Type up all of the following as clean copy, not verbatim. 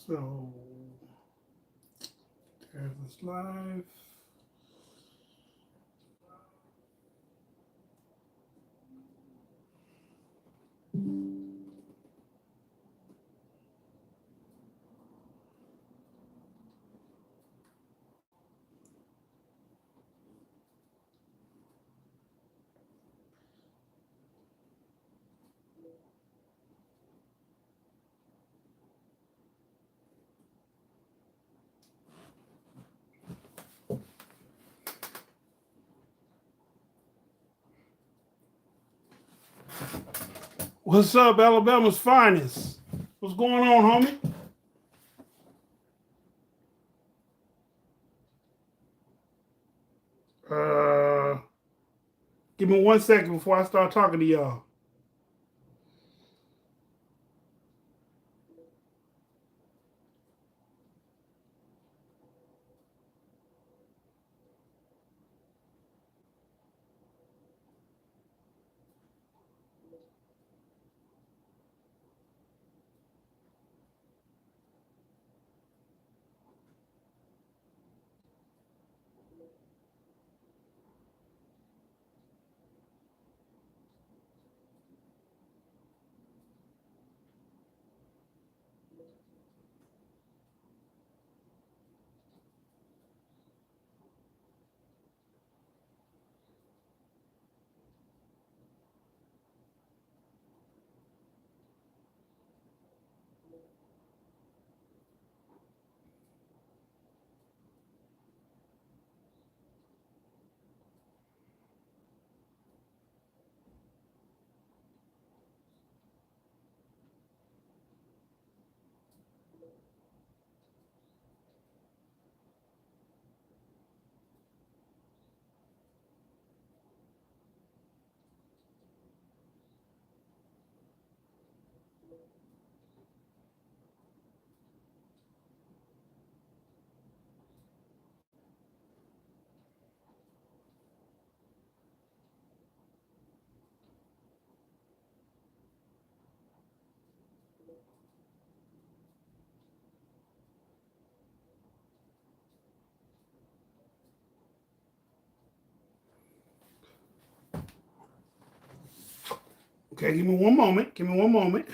So there's this live. What's up, Alabama's finest? What's going on, homie? Uh, Give me 1 second before I start talking to y'all. Okay, give me one moment. Give me one moment.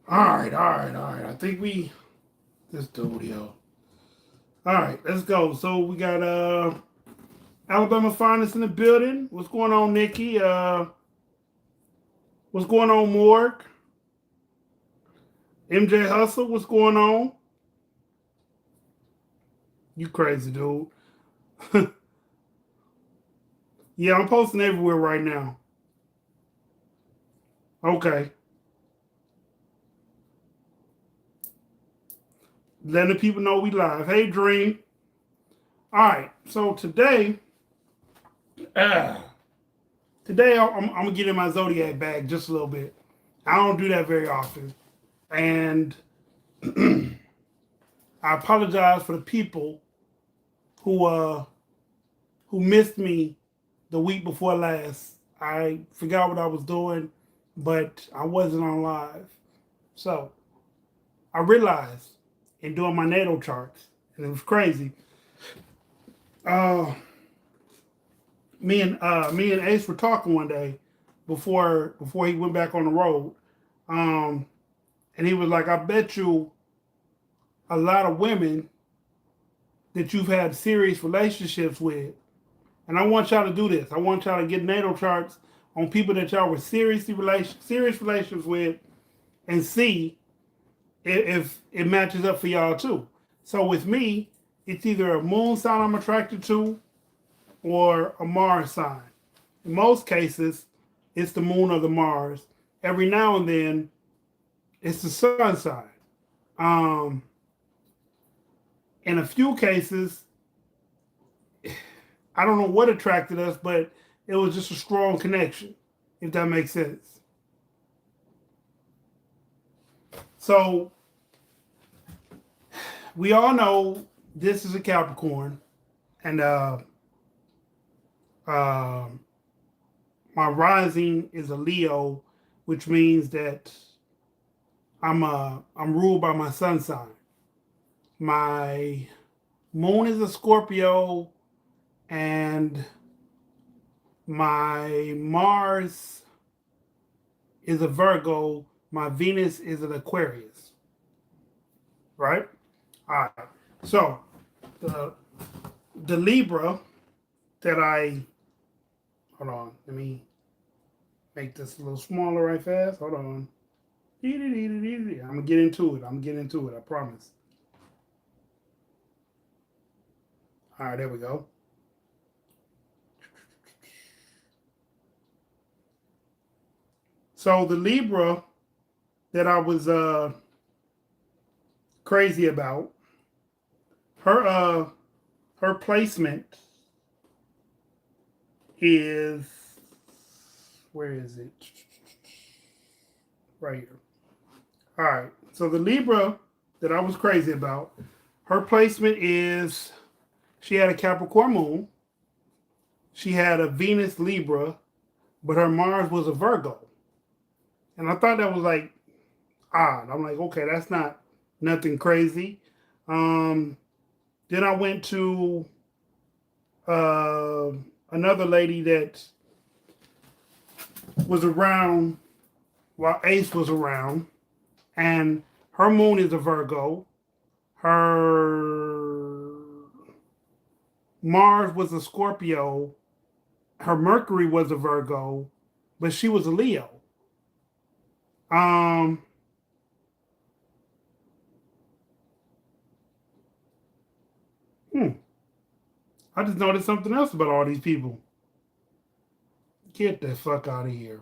All right. I think this dude here. All right, let's go. So we got Alabama Finest in the building. What's going on, Nikki? What's going on, Morg? MJ Hustle, what's going on? You crazy, dude. Yeah, I'm posting everywhere right now. Okay. Letting the people know we live. Hey, Dream. All right. So uh, today I'm gonna get in my zodiac bag just a little bit. I don't do that very often, and I apologize for the people who who missed me the week before last. I forgot what I was doing, but I wasn't on live. So I realized in doing my natal charts, and it was crazy. Uh, me and Ace were talking one day before he went back on the road, um, and he was like, "I bet you a lot of women that you've had serious relationships with, and I want y'all to do this. I want y'all to get natal charts on people that y'all were serious relationships with, and see if it matches up for y'all too. So with me, it's either a moon sign I'm attracted to or a Mars sign. In most cases, it's the moon or the Mars. Every now and then, it's the sun sign. Um, in a few cases, I don't know what attracted us, but it was just a strong connection, if that makes sense. So we all know this is a Capricorn, and uh, my rising is a Leo, which means that I'm ruled by my sun sign. My moon is a Scorpio, and my Mars is a Virgo. My Venus is an Aquarius. Right? All right. So the the Libra that I hold on. Let me make this a little smaller right fast. Hold on. I'm gonna get into it. I'm gonna get into it. I promise. All right, there we go. So the Libra that I was crazy about, her her placement is, where is it? Right here. All right. So the Libra that I was crazy about, her placement is, she had a Capricorn moon. She had a Venus Libra, but her Mars was a Virgo. And I thought that was like odd. I'm like, okay, that's not nothing crazy. Um, then I went to uh, another lady that was around while Ace was around, and her moon is a Virgo. Her Mars was a Scorpio. Her Mercury was a Virgo, but she was a Leo. Um, hmm, I just noticed something else about all these people. Get the fuck out of here.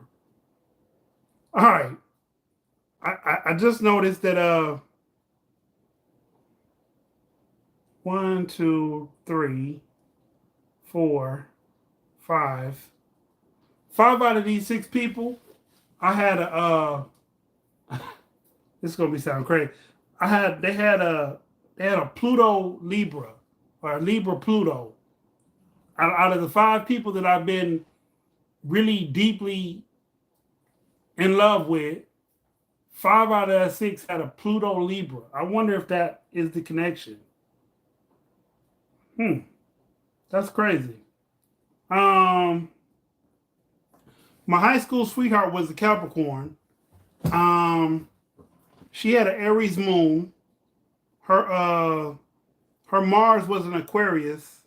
All right. I just noticed that one, two, three, four, five. Five out of these six people, I had a this is gonna be sound crazy. They had a Pluto Libra or a Libra Pluto. Out of the five people that I've been really deeply in love with, five out of that six had a Pluto Libra. I wonder if that is the connection. Hmm, that's crazy. Um, my high school sweetheart was a Capricorn. Um, She had an Aries moon. Her Mars was an Aquarius.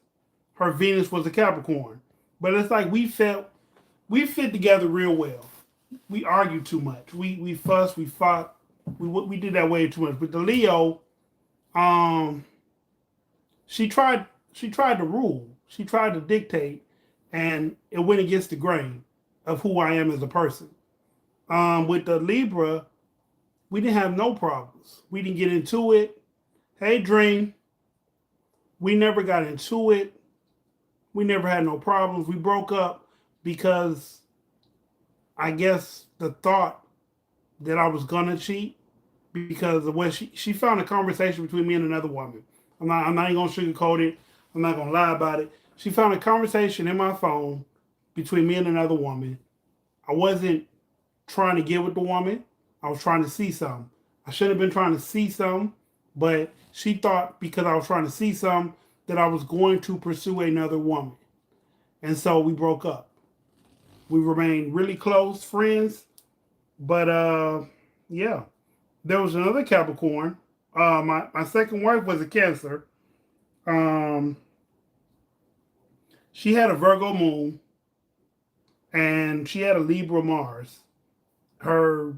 Her Venus was a Capricorn. But it's like we fit together real well. We argued too much. We fussed. We fought. We did that way too much. But the Leo, um, she tried to rule. She tried to dictate, and it went against the grain of who I am as a person. With the Libra, we didn't have no problems. We didn't get into it. Hey, Dream, we never got into it. We never had no problems. We broke up because I guess the thought that I was gonna cheat because of what she found a conversation between me and another woman. I'm not even gonna sugarcoat it. I'm not gonna lie about it. She found a conversation in my phone between me and another woman. I wasn't trying to get with the woman. I was trying to see something. I should have been trying to see something, but she thought because I was trying to see something that I was going to pursue another woman. And so we broke up. We remained really close friends, but yeah. There was another Capricorn. My second wife was a Cancer. Um, she had a Virgo moon and she had a Libra Mars. Her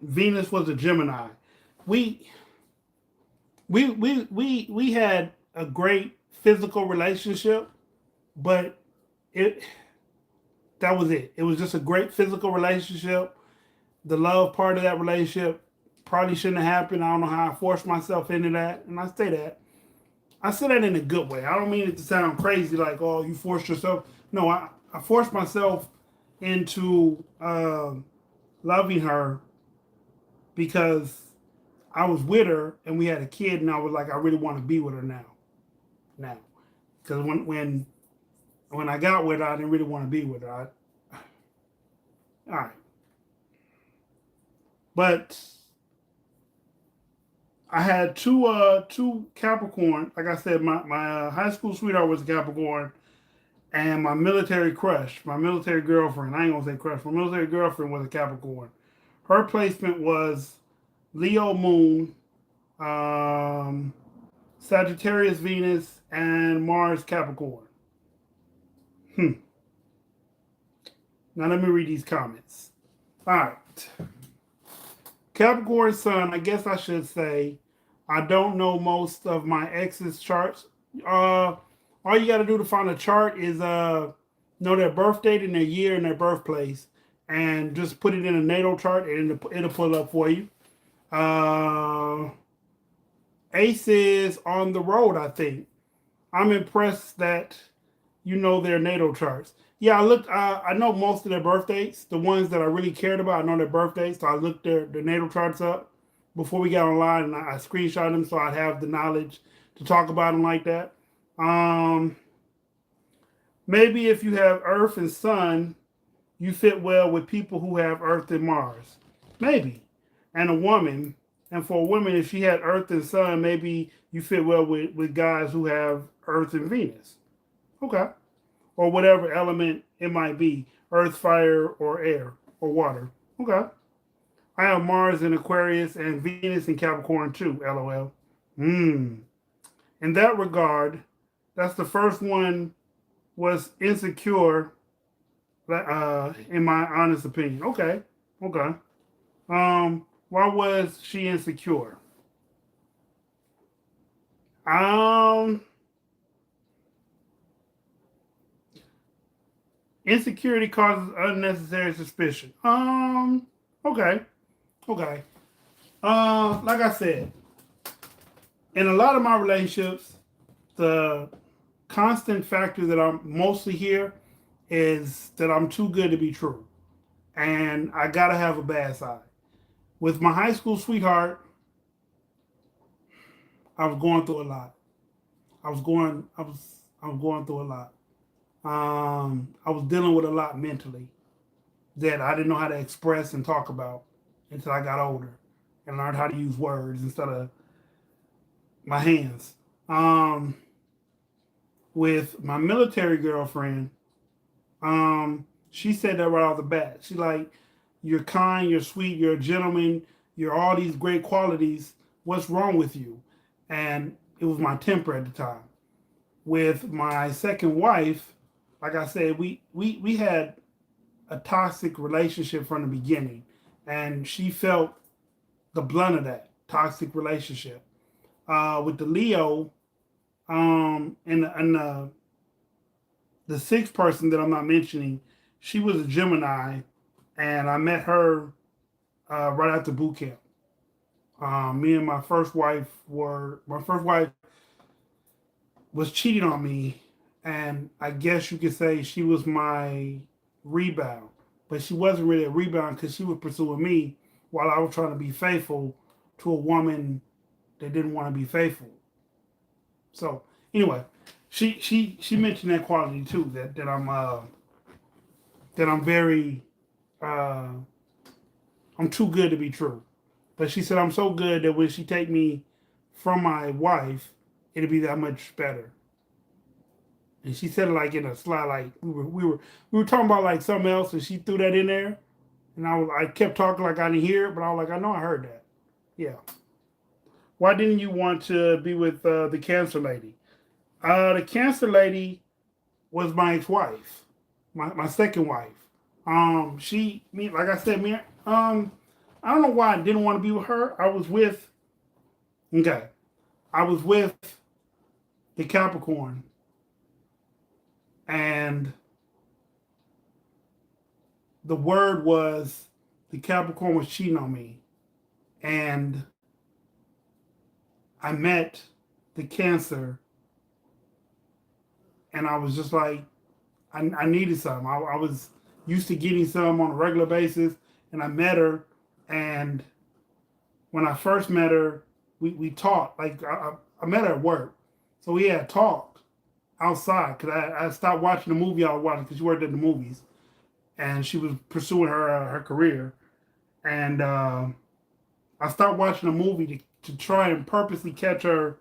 Venus was a Gemini. We we had a great physical relationship, but it that was it. It was just a great physical relationship. The love part of that relationship probably shouldn't have happened. I don't know how I forced myself into that, and I say that in a good way. I don't mean it to sound crazy, like oh you forced yourself. No, I forced myself into loving her because I was with her and we had a kid, and I was like I really want to be with her now, because when I got with her, I didn't really want to be with her. All right, but I had two Capricorn. Like I said, my high school sweetheart was a Capricorn, and my military crush, my military girlfriend. I ain't gonna say crush. My military girlfriend was a Capricorn. Her placement was Leo Moon, um, Sagittarius Venus, and Mars Capricorn. Hmm. Now let me read these comments. All right. Capricorn Sun, I guess I should say, I don't know most of my ex's charts. Uh, all you got to do to find a chart is know their birth date and their year and their birthplace, and just put it in a natal chart, and it'll pull up for you. Uh, Ace is on the road, I think. I'm impressed that you know their natal charts. Yeah, I looked. I know most of their birth dates. The ones that I really cared about, I know their birth dates. So I looked their natal charts up before we got online, and I screenshot them so I'd have the knowledge to talk about them like that. Um, Maybe if you have Earth and Sun, you fit well with people who have Earth and Mars. Maybe, and a woman. And for a woman, if she had Earth and Sun, maybe you fit well with guys who have Earth and Venus. Okay, or whatever element it might be, earth, fire, or air, or water. Okay. I have Mars in Aquarius and Venus in Capricorn too, lol. Hmm. In that regard, that's the first one was insecure, in my honest opinion. Okay. Okay. Why was she insecure? Um, Insecurity causes unnecessary suspicion. Okay. Okay. Like I said, in a lot of my relationships, the constant factor that I'm mostly here is that I'm too good to be true. And I gotta have a bad side. With my high school sweetheart, I was going through a lot. I was going through a lot. I was dealing with a lot mentally that I didn't know how to express and talk about until I got older and learned how to use words instead of my hands. Um, with my military girlfriend, she said that right off the bat. She like, you're kind, you're sweet, you're a gentleman, You're all these great qualities. What's wrong with you? And it was my temper at the time. With my second wife, like I said, we had a toxic relationship from the beginning, and she felt the blunt of that toxic relationship. With the Leo, and the sixth person that I'm not mentioning, she was a Gemini, and I met her right after boot camp. Me and my first wife was cheating on me, and I guess you could say she was my rebound, but she wasn't really a rebound because she was pursuing me while I was trying to be faithful to a woman that didn't want to be faithful. So anyway, she mentioned that quality too, that I'm very uh, I'm too good to be true. But she said I'm so good that when she take me from my wife, it'll be that much better. And she said it like in a slide, like we were talking about like something else, and she threw that in there, and I kept talking like I didn't hear it, but I was like I know I heard that. Yeah. Why didn't you want to be with the cancer lady? The cancer lady was my ex-wife, my second wife. She me like I said, me I don't know why I didn't want to be with her. Okay, I was with the Capricorn, and the word was the Capricorn was cheating on me, and I met the Cancer, and I was just like, I needed some. I was used to getting some on a regular basis, and I met her, and when I first met her, we talked. Like I met her at work, so we had talked outside because I stopped watching the movie I was watching because she worked at the movies, and she was pursuing her career, and I stopped watching the movie to try and purposely catch her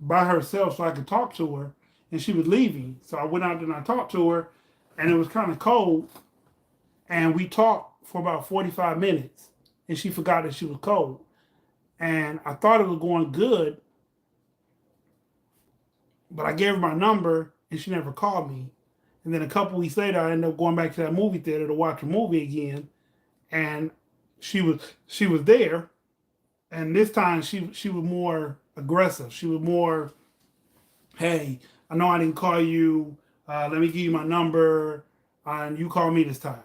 by herself so I could talk to her, and she was leaving, so I went out and I talked to her, and it was kind of cold, and we talked for about 45 minutes, and she forgot that she was cold. And I thought it was going good, but I gave her my number and she never called me. And then a couple weeks later, I ended up going back to that movie theater to watch a movie again, and she was there, and this time she was more aggressive. She was more, hey, I know I didn't call you. Let me give you my number, and you call me this time.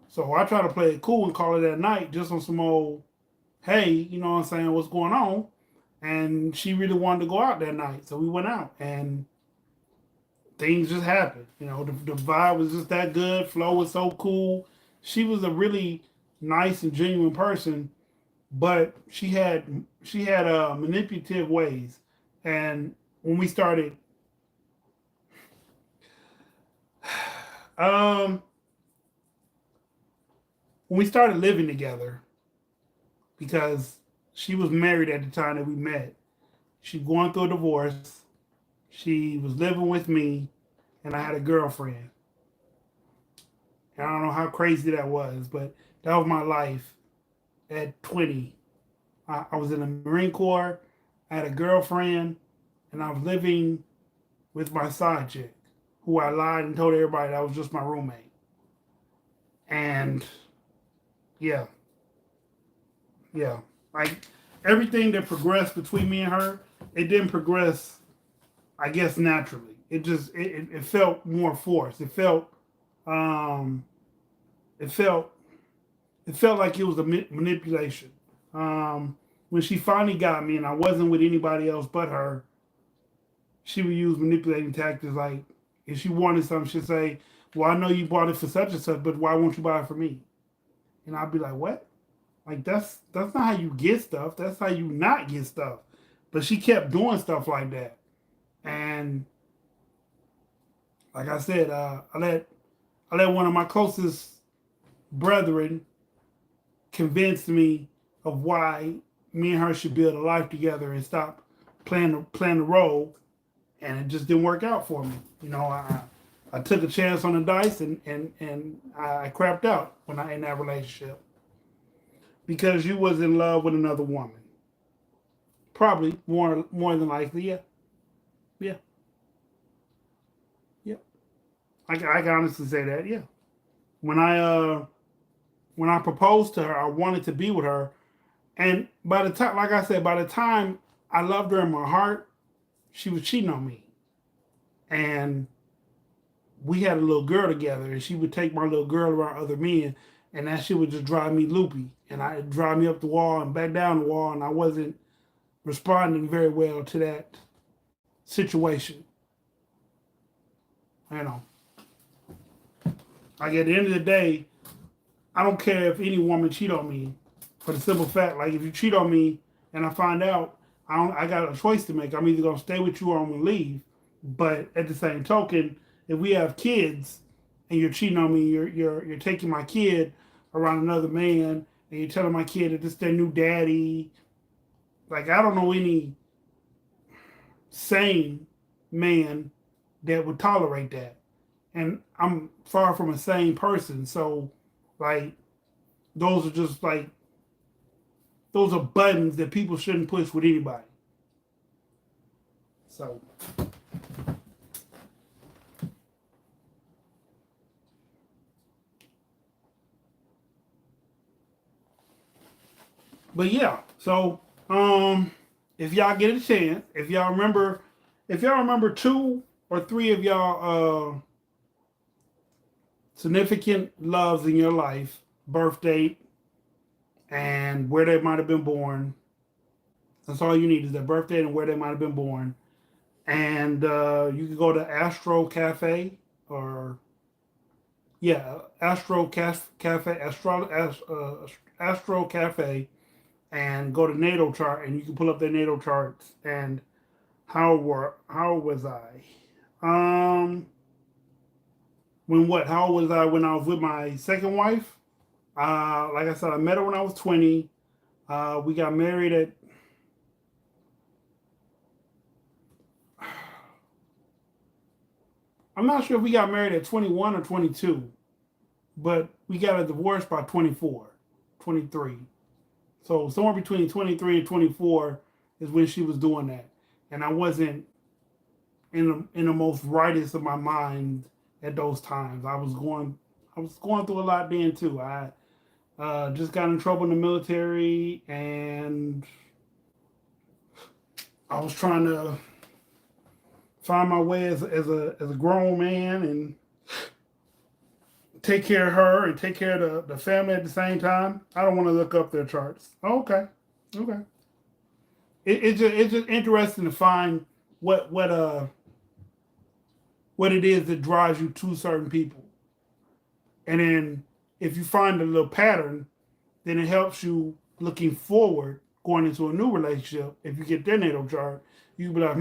So I try to play it cool and call it that night, just on some old, hey, you know what I'm saying, what's going on? And she really wanted to go out that night. So we went out and things just happened. You know, the vibe was just that good. Flow was so cool. She was a really nice and genuine person, but she had manipulative ways. And when we started, um, when we started living together, because she was married at the time that we met, she going through a divorce. She was living with me, and I had a girlfriend. And I don't know how crazy that was, but that was my life at 20. I was in the Marine Corps. I had a girlfriend, and I was living with my side chick, who I lied and told everybody that was just my roommate. And yeah, yeah, like everything that progressed between me and her, it didn't progress, I guess, naturally. It felt more forced. Um, it felt it felt like it was a manipulation. When she finally got me and I wasn't with anybody else but her, she would use manipulating tactics like if she wanted something, she'd say, well, I know you bought it for such and such, but why won't you buy it for me? And I'd be like, what? Like that's not how you get stuff. That's how you not get stuff. But she kept doing stuff like that. And like I said, I let one of my closest brethren convince me of why me and her should build a life together and stop playing the role, and it just didn't work out for me. You know, I took a chance on the dice, and I crapped out when I in that relationship because you was in love with another woman. Probably more than likely, yeah, yeah, yeah. I can honestly say that, yeah. When I uh when I proposed to her, I wanted to be with her, and by the time, like I said, by the time I loved her in my heart, she was cheating on me, and we had a little girl together, and she would take my little girl around other men, and that shit would just drive me loopy, and I drive me up the wall and back down the wall, and I wasn't responding very well to that situation. You know, like at the end of the day, I don't care if any woman cheat on me, for the simple fact, like if you cheat on me and I find out, I got a choice to make. I'm either gonna stay with you or I'm gonna leave. But at the same token, if we have kids and you're cheating on me, you're taking my kid around another man and you're telling my kid that this is their new daddy. Like I don't know any sane man that would tolerate that. And I'm far from a sane person, so like those are just like those are buttons that people shouldn't push with anybody. So, but yeah. So, if y'all get a chance, if y'all remember two or three of y'all significant loves in your life, birth date, and where they might have been born. That's all you need is their birthday and where they might have been born. And you can go to Astro Cafe or yeah, Astro Cafe, and go to natal chart, and you can pull up their natal charts. And how was I? Um, when what? How old was I when I was with my second wife? Like I said, I met her when I was 20. We got married at I'm not sure if we got married at 21 or 22, but we got a divorce by 24, 23. So somewhere between 23 and 24 is when she was doing that. And I wasn't in the most rightest of my mind at those times. I was going through a lot then too. I just got in trouble in the military, and I was trying to find my way as a grown man and take care of her and take care of the family at the same time. I don't want to look up their charts. Oh, okay, okay. It's just interesting to find what what uh what it is that drives you to certain people, and then if you find a little pattern, then it helps you looking forward going into a new relationship. If you get their natal chart, you can be like,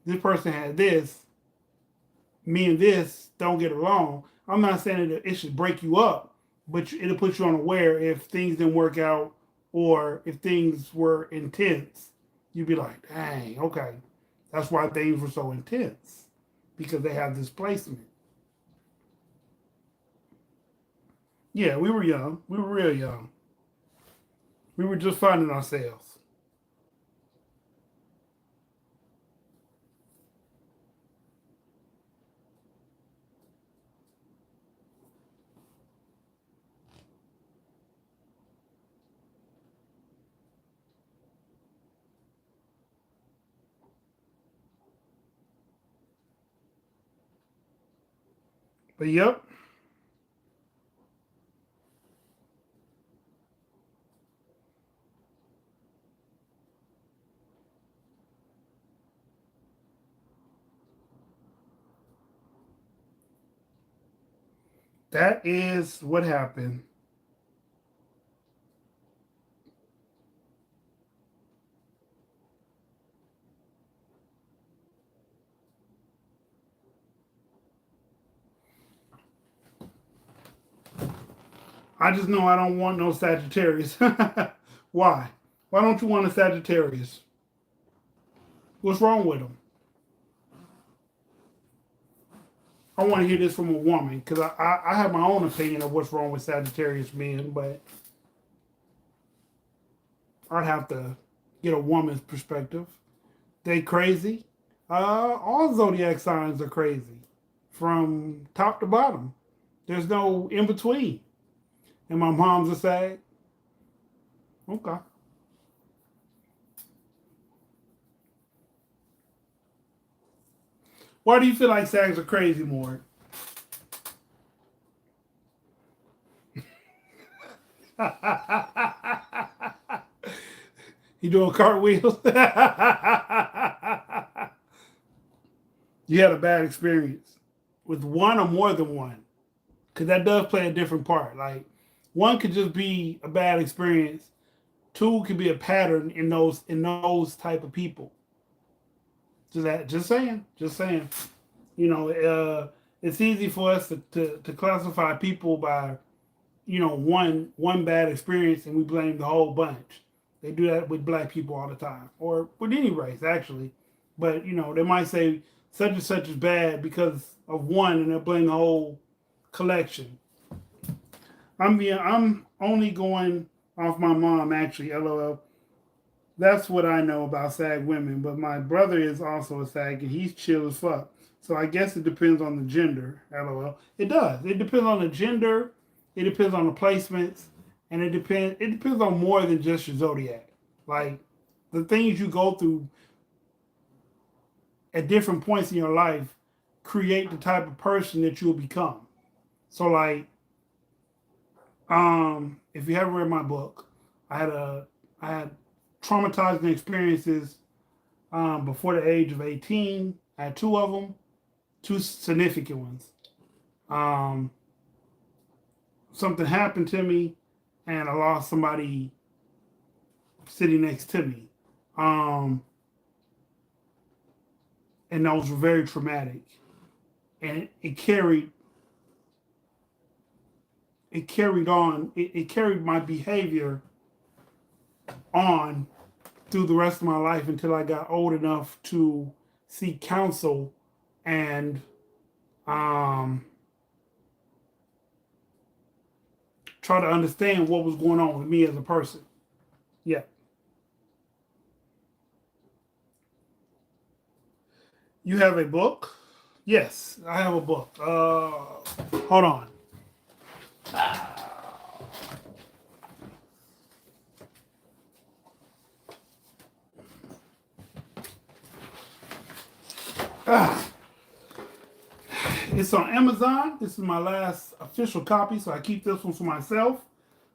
this person had this, me and this don't get along. I'm not saying that it should break you up, but it'll put you unaware if things didn't work out or if things were intense. You'd be like, dang, okay. That's why things were so intense because they have this placement. Yeah, we were young. We were real young. We were just finding ourselves. But yep, that is what happened. I just know I don't want no Sagittarius. Why? Why don't you want a Sagittarius? What's wrong with them? I want to hear this from a woman because I have my own opinion of what's wrong with Sagittarius men, but I'd have to get a woman's perspective. They crazy. All zodiac signs are crazy from top to bottom. There's no in between. And my mom's a Sag. Okay. Why do you feel like Sags are crazy, more? You doing cartwheels? You had a bad experience with one or more than one, because that does play a different part. Like one could just be a bad experience. Two could be a pattern in those type of people. Just saying, just saying. It's easy for us to classify people by one bad experience and we blame the whole bunch. They do that with black people all the time, or with any race actually. But they might say such and such is bad because of one, and they'll blame the whole collection. I'm only going off my mom actually. LOL. That's what I know about SAG women. But my brother is also a SAG, and he's chill as fuck. So I guess it depends on the gender. LOL. It does. It depends on the gender. It depends on the placements, and it depends on more than just your zodiac. Like the things you go through at different points in your life create the type of person that you'll become. So like, if you haven't read my book, I had traumatizing experiences before the age of 18. I had two of them, two significant ones. Um, Something happened to me, and I lost somebody sitting next to me. Um, and those were very traumatic. And it carried my behavior on through the rest of my life until I got old enough to seek counsel and um, try to understand what was going on with me as a person. Yeah. You have a book? Yes, I have a book. Hold on. Ah, it's on Amazon. This is my last official copy, so I keep this one for myself.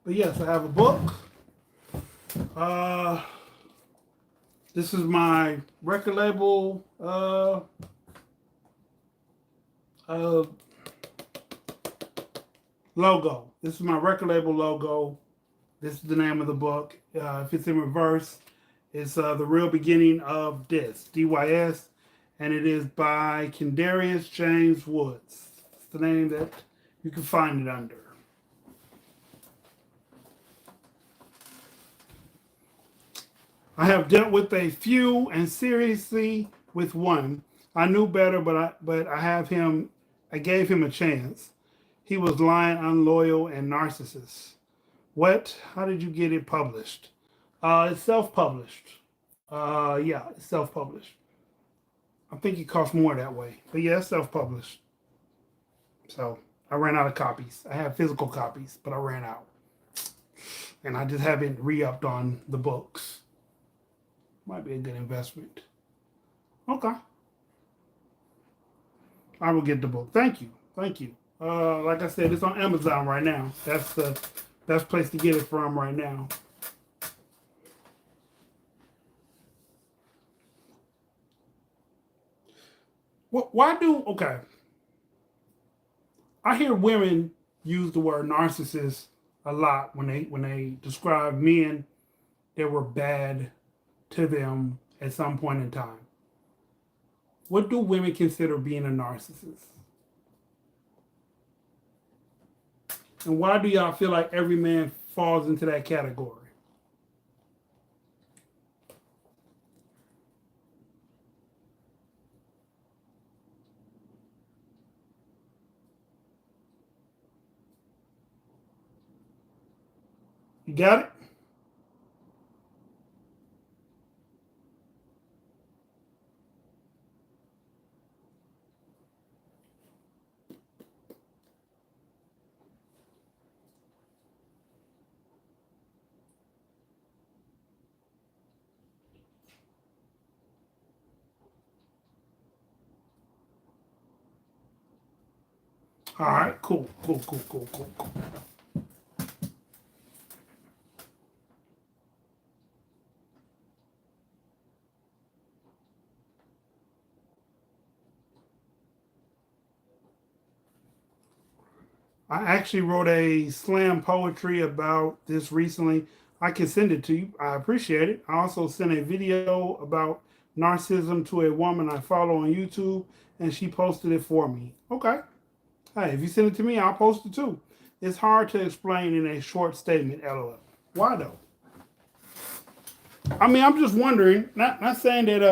But yes, I have a book. Uh, this is my record label uh, logo. This is my record label logo. This is the name of the book. If it's in reverse, it's The Real Beginning of Dys, DYS, and it is by Kendarius James Woods. It's the name that you can find it under. I have dealt with a few and seriously with one. I knew better, but I have him. I gave him a chance. He was lying, unloyal, and narcissist. What? How did you get it published? It's self-published. Yeah, it's self-published. I think it costs more that way, but yeah, it's self-published. So I ran out of copies. I have physical copies, but I ran out, and I just haven't re-upped on the books. Might be a good investment. Okay, I will get the book. Thank you, thank you. Like I said, it's on Amazon right now. That's the best place to get it from right now. Why do okay? I hear women use the word narcissist a lot when they describe men that were bad to them at some point in time. What do women consider being a narcissist? And why do y'all feel like every man falls into that category? You got it? All right, cool, cool, cool, cool, cool, cool. I actually wrote a slam poetry about this recently. I can send it to you. I appreciate it. I also sent a video about narcissism to a woman I follow on YouTube, and she posted it for me. Okay. Hey, if you send it to me, I'll post it too. It's hard to explain in a short statement, LOL. Why though? I mean, I'm just wondering. Not saying that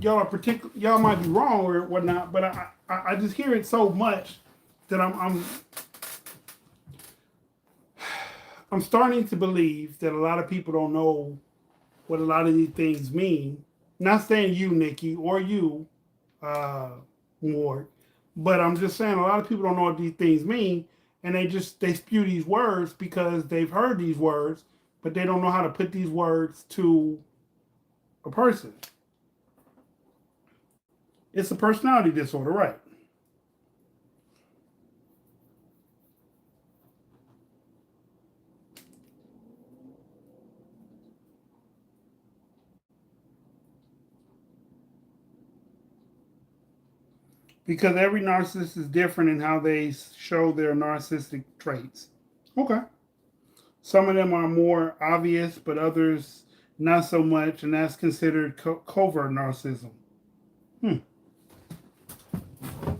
y'all are particular. Y'all might be wrong or whatnot, but I just hear it so much that I'm starting to believe that a lot of people don't know what a lot of these things mean. Not saying you, Nikki, or you, uh, Ward, but I'm just saying a lot of people don't know what these things mean, and they spew these words because they've heard these words, but they don't know how to put these words to a person. It's a personality disorder, right? Because every narcissist is different in how they show their narcissistic traits. Okay. Some of them are more obvious, but others not so much, and that's considered covert narcissism. Hmm.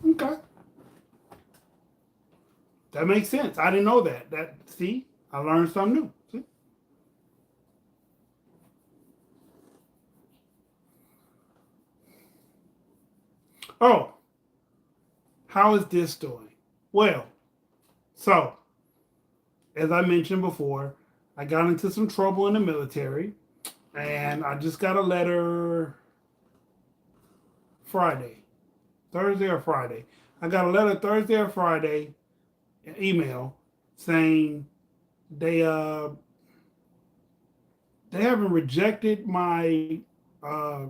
Okay, that makes sense. I didn't know that. See, I learned something new. See? Oh, how is this doing? Well, so as I mentioned before, I got into some trouble in the military, and I just got a letter Friday, Thursday or Friday. I got a letter Thursday or Friday, email saying they uh they haven't rejected my uh,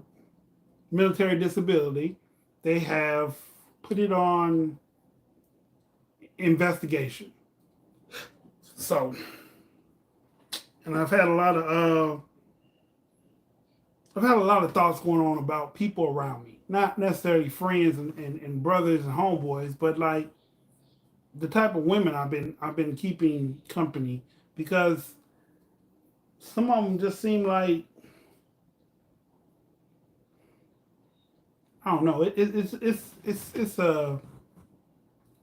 military disability. They have put it on investigation. So, and I've had a lot of thoughts going on about people around me, not necessarily friends and brothers and homeboys, but like the type of women I've been keeping company because some of them just seem like I don't know.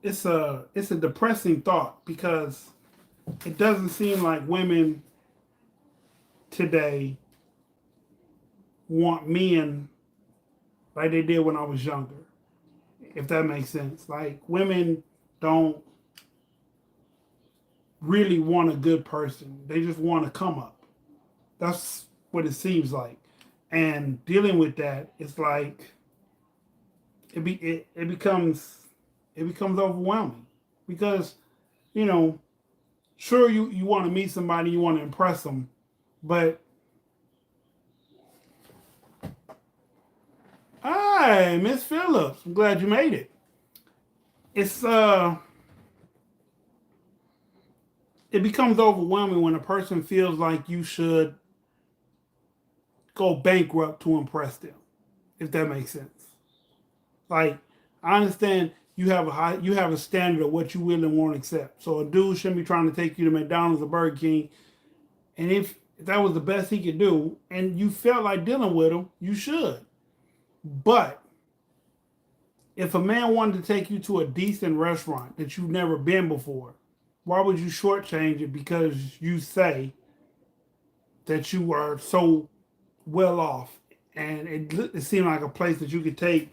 It's a depressing thought because it doesn't seem like women today want men like they did when I was younger, if that makes sense. Like women don't really want a good person. They just want to come up. That's what it seems like. And dealing with that, it's like it becomes overwhelming because you know sure you want to meet somebody, you want to impress them, but hi, Miss Phillips, I'm glad you made it. It's it becomes overwhelming when a person feels like you should go bankrupt to impress them, if that makes sense. Like I understand you have a standard of what you will and won't accept. So a dude shouldn't be trying to take you to McDonald's or Burger King, and if that was the best he could do, and you felt like dealing with him, you should. But if a man wanted to take you to a decent restaurant that you've never been before, why would you shortchange it because you say that you are so well off and it seemed like a place that you could take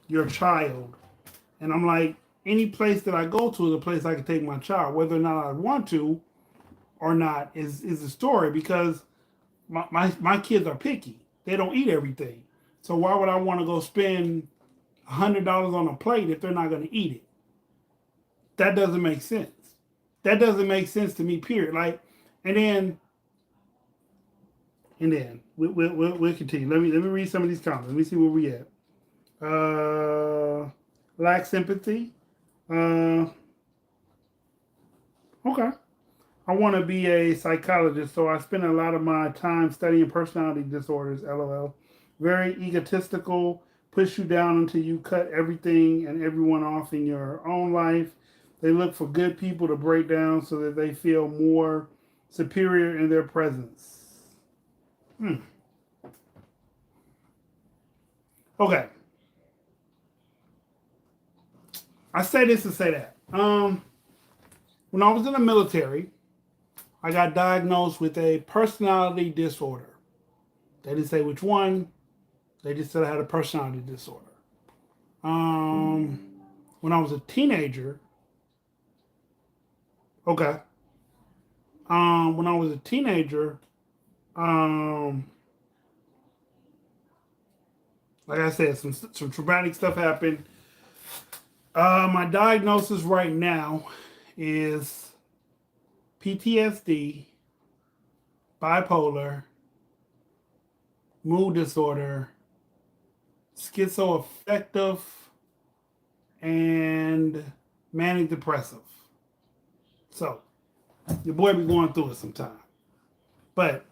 your child? And I'm like, any place that I go to is a place I can take my child. Whether or not I want to or not is a story because my kids are picky. They don't eat everything. So why would I want to go spend $100 on a plate if they're not going to eat it? That doesn't make sense. That doesn't make sense to me. Period. Like, and then we'll continue. Let me read some of these comments. Let me see where we at. Lack sympathy. Uh, okay. I want to be a psychologist, so I spend a lot of my time studying personality disorders. LOL. Very egotistical, push you down until you cut everything and everyone off in your own life. They look for good people to break down so that they feel more superior in their presence. Hmm. Okay. I say this to say that. When I was in the military, I got diagnosed with a personality disorder. They didn't say which one. They just said I had a personality disorder. Um, when I was a teenager, okay. When I was a teenager, um, like I said, some traumatic stuff happened. My diagnosis right now is PTSD, bipolar, mood disorder, schizoaffective, and manic depressive. So your boy be going through it sometime. But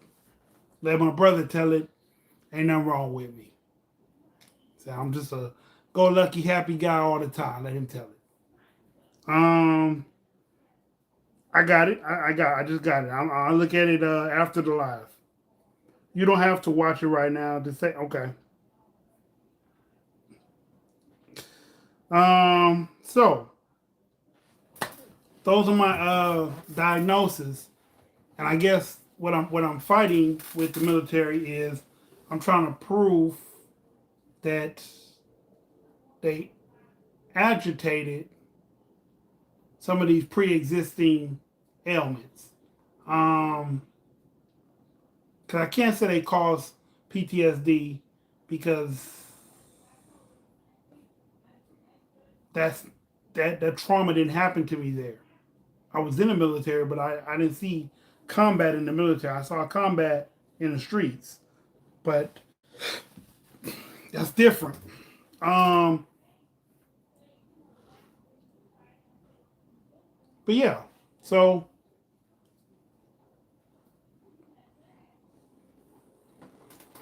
let my brother tell it, ain't nothing wrong with me. So I'm just a go lucky happy guy all the time. Let him tell it. Um I got it. I just got it. I'll look at it after the live. You don't have to watch it right now. Just say okay. So those are my diagnoses, and I guess what I'm fighting with the military is I'm trying to prove that they agitated some of these pre-existing ailments. Um, because I can't say they cause PTSD because that's that trauma didn't happen to me there. I was in the military, but I didn't see combat in the military. I saw combat in the streets, but that's different. Um, but yeah, so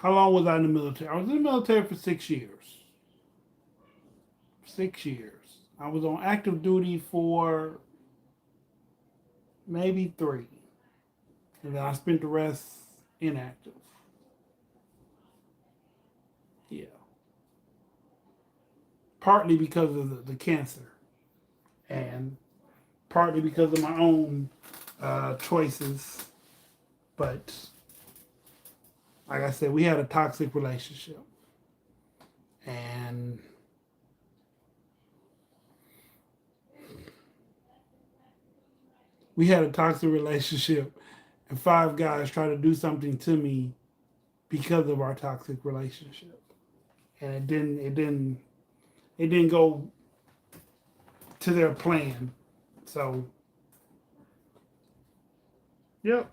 how long was I in the military? I was in the military for 6 years. 6 years. I was on active duty for maybe three, and then I spent the rest inactive. Yeah, partly because of the cancer, and partly because of my own choices. But like I said, we had a toxic relationship, and we had a toxic relationship, and five guys tried to do something to me because of our toxic relationship, and it didn't go to their plan. So, yep.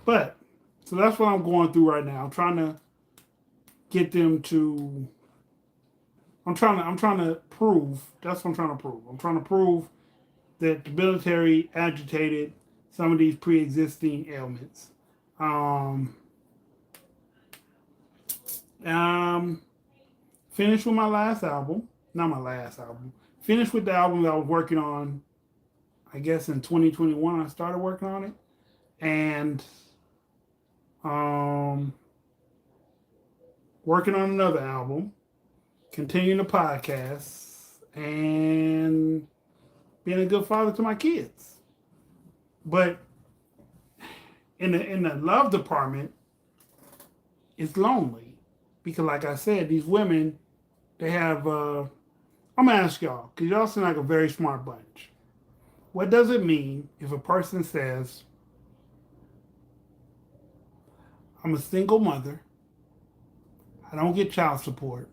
But so that's what I'm going through right now. I'm trying to get them to. I'm trying to prove. That's what I'm trying to prove. I'm trying to prove that the military agitated some of these pre-existing ailments. Um, um, finished with my last album. Not my last album. Finished with the album that I was working on. I guess in 2021 I started working on it, and um, working on another album, continuing the podcast, and being a good father to my kids. But in the love department, it's lonely because, like I said, these women they have. I'm gonna ask y'all because y'all seem like a very smart bunch. What does it mean if a person says, "I'm a single mother. I don't get child support.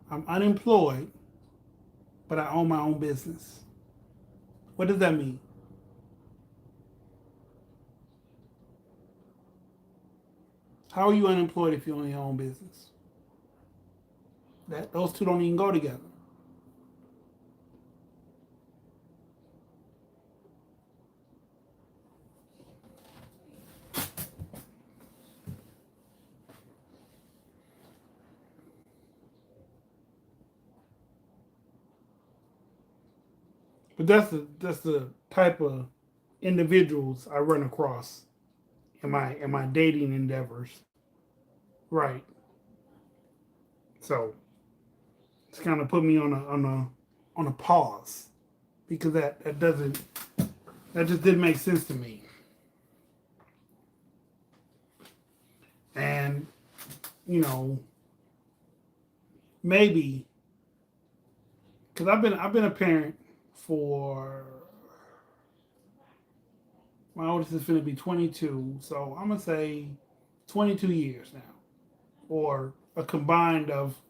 I'm unemployed, but I own my own business." What does that mean? How are you unemployed if you own your own business? That those two don't even go together. But that's the type of individuals I run across in my dating endeavors. Right. So it's kind of put me on a pause because that just didn't make sense to me. And you know, maybe because I've been a parent for my oldest is going to be 22, so I'm gonna say 22 years now, or a combined of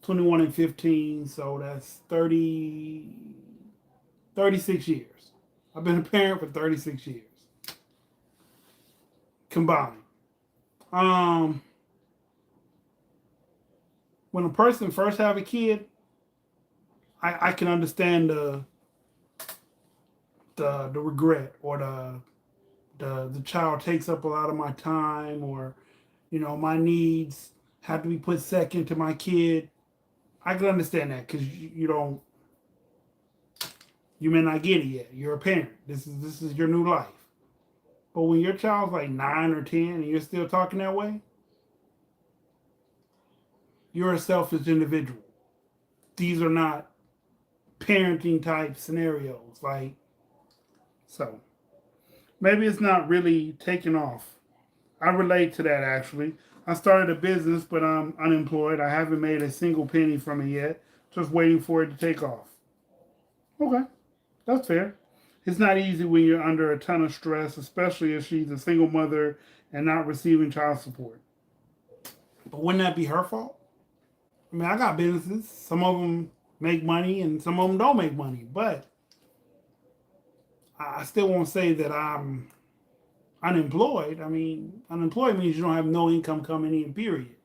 21 and 15, so that's 36 years. I've been a parent for 36 years combined. Um, when a person first have a kid, I can understand the regret or the child takes up a lot of my time, or my needs have to be put second to my kid. I can understand that because you may not get it yet. You're a parent. This is your new life. But when your child's like 9 or 10 and you're still talking that way, you're a selfish individual. These are not parenting type scenarios. So maybe it's not really taking off. I relate to that actually. I started a business, but I'm unemployed. I haven't made a single penny from it yet. Just waiting for it to take off. Okay, that's fair. It's not easy when you're under a ton of stress, especially if she's a single mother and not receiving child support. But wouldn't that be her fault? I mean, I got businesses. Some of them make money and some of them don't make money. But I still won't say that I'm unemployed. I mean, unemployed means you don't have no income coming in, period.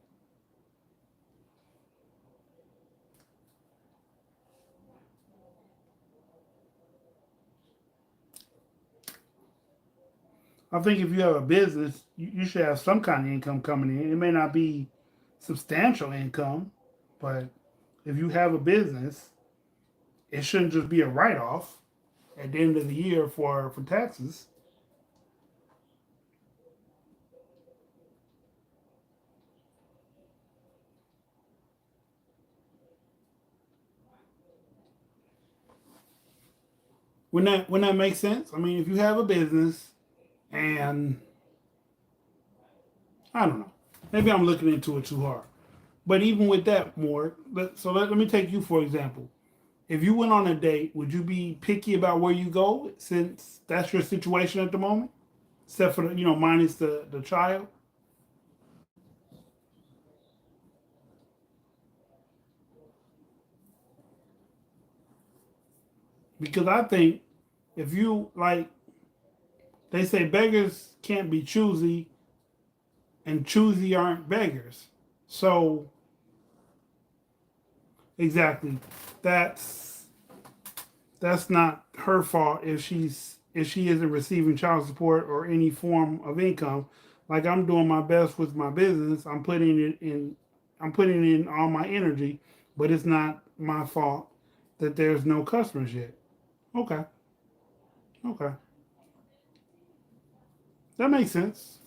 I think if you have a business, you should have some kind of income coming in. It may not be substantial income, but if you have a business, it shouldn't just be a write off at the end of the year for taxes. Wouldn't that make sense? I mean, if you have a business and I don't know, maybe I'm looking into it too hard. But even with that, more. Let me take you for example. If you went on a date, would you be picky about where you go since that's your situation at the moment? Except for minus the child, because I think if you like, they say beggars can't be choosy, and choosy aren't beggars. So exactly, that's that's not her fault if she isn't receiving child support or any form of income. Like I'm doing my best with my business. I'm putting in all my energy, but it's not my fault that there's no customers yet. Okay. Okay. That makes sense.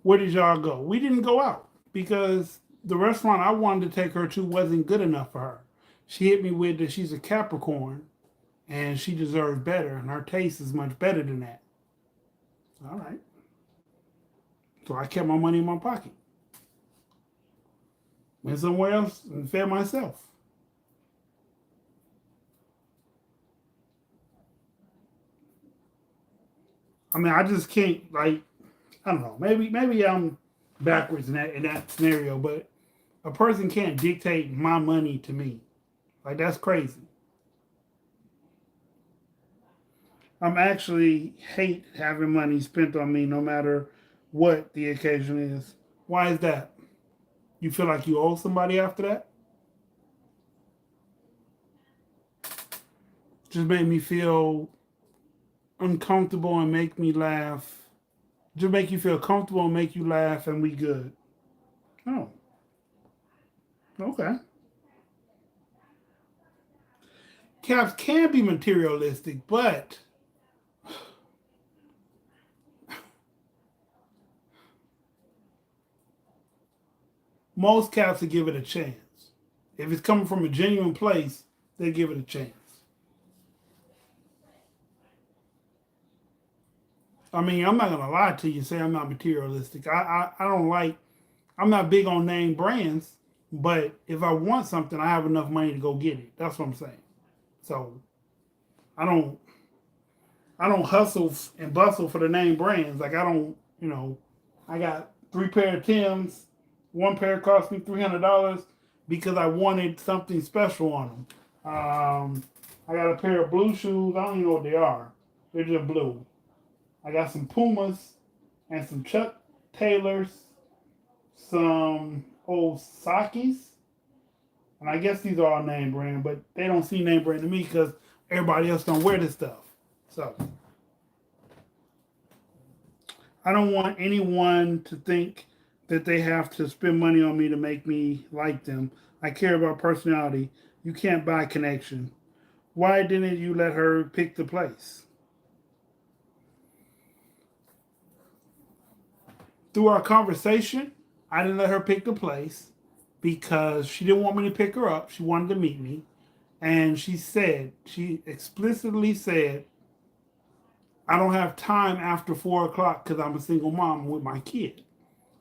Where did y'all go? We didn't go out because the restaurant I wanted to take her to wasn't good enough for her. She hit me with that she's a Capricorn and she deserves better, and her taste is much better than that. All right. So I kept my money in my pocket, went somewhere else and fed myself. I mean, I just can't like I don't know. Maybe I'm backwards in that scenario, but a person can't dictate my money to me. Like that's crazy. I'm actually hate having money spent on me, no matter what the occasion is. Why is that? You feel like you owe somebody after that? Just make me feel uncomfortable and make me laugh. Just make you feel comfortable and make you laugh, and we good. Oh, okay. Caps can be materialistic, but most caps will give it a chance. If it's coming from a genuine place, they give it a chance. I mean, I'm not gonna lie to you, say I'm not materialistic. I don't like, I'm not big on name brands, but if I want something, I have enough money to go get it. That's what I'm saying. So I don't I don't hustle and bustle for the name brands. Like I don't, I got 3 pair of Tims. One pair cost me $300 because I wanted something special on them. I got a pair of blue shoes. I don't even know what they are. They're just blue. I got some Pumas and some Chuck Taylors, some old Sakis, and I guess these are all name brand, but they don't seem name brand to me because everybody else don't wear this stuff. So I don't want anyone to think that they have to spend money on me to make me like them. I care about personality. You can't buy connection. Why didn't you let her pick the place? Through our conversation, I didn't let her pick the place because she didn't want me to pick her up. She wanted to meet me. And she explicitly said, I don't have time after 4 o'clock because I'm a single mom with my kid.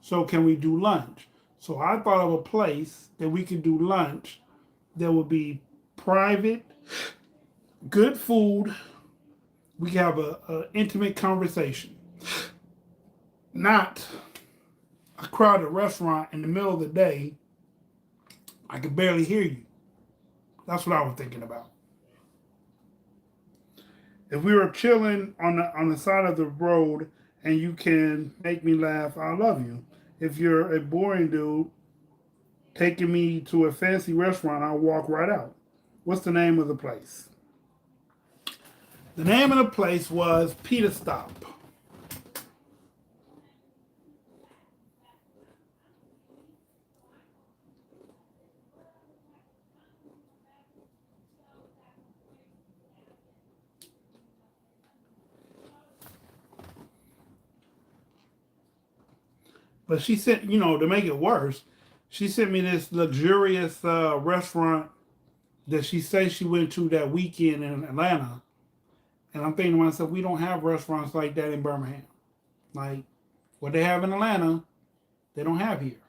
So can we do lunch? So I thought of a place that we could do lunch that would be private, good food. We could have a intimate conversation, not a crowded restaurant in the middle of the day. I could barely hear you. That's what I was thinking about. If we were chilling on the side of the road and you can make me laugh, I love you. If you're a boring dude taking me to a fancy restaurant, I'll walk right out. What's the name of the place? The name of the place was Peter Stop. But she sent, to make it worse, she sent me this luxurious restaurant that she says she went to that weekend in Atlanta. And I'm thinking to myself, we don't have restaurants like that in Birmingham. Like what they have in Atlanta, they don't have here.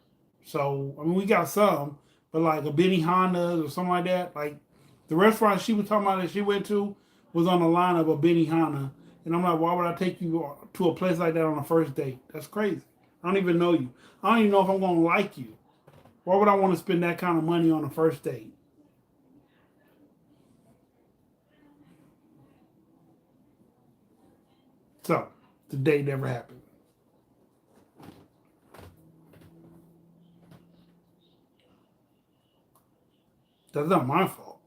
So I mean, we got some, but like a Benihana or something like that. Like the restaurant she was talking about that she went to was on the line of a Benihana, and I'm like, why would I take you to a place like that on a first date? That's crazy. I don't even know you. I don't even know if I'm gonna like you. Why would I want to spend that kind of money on a first date? So the date never happened. That's not my fault.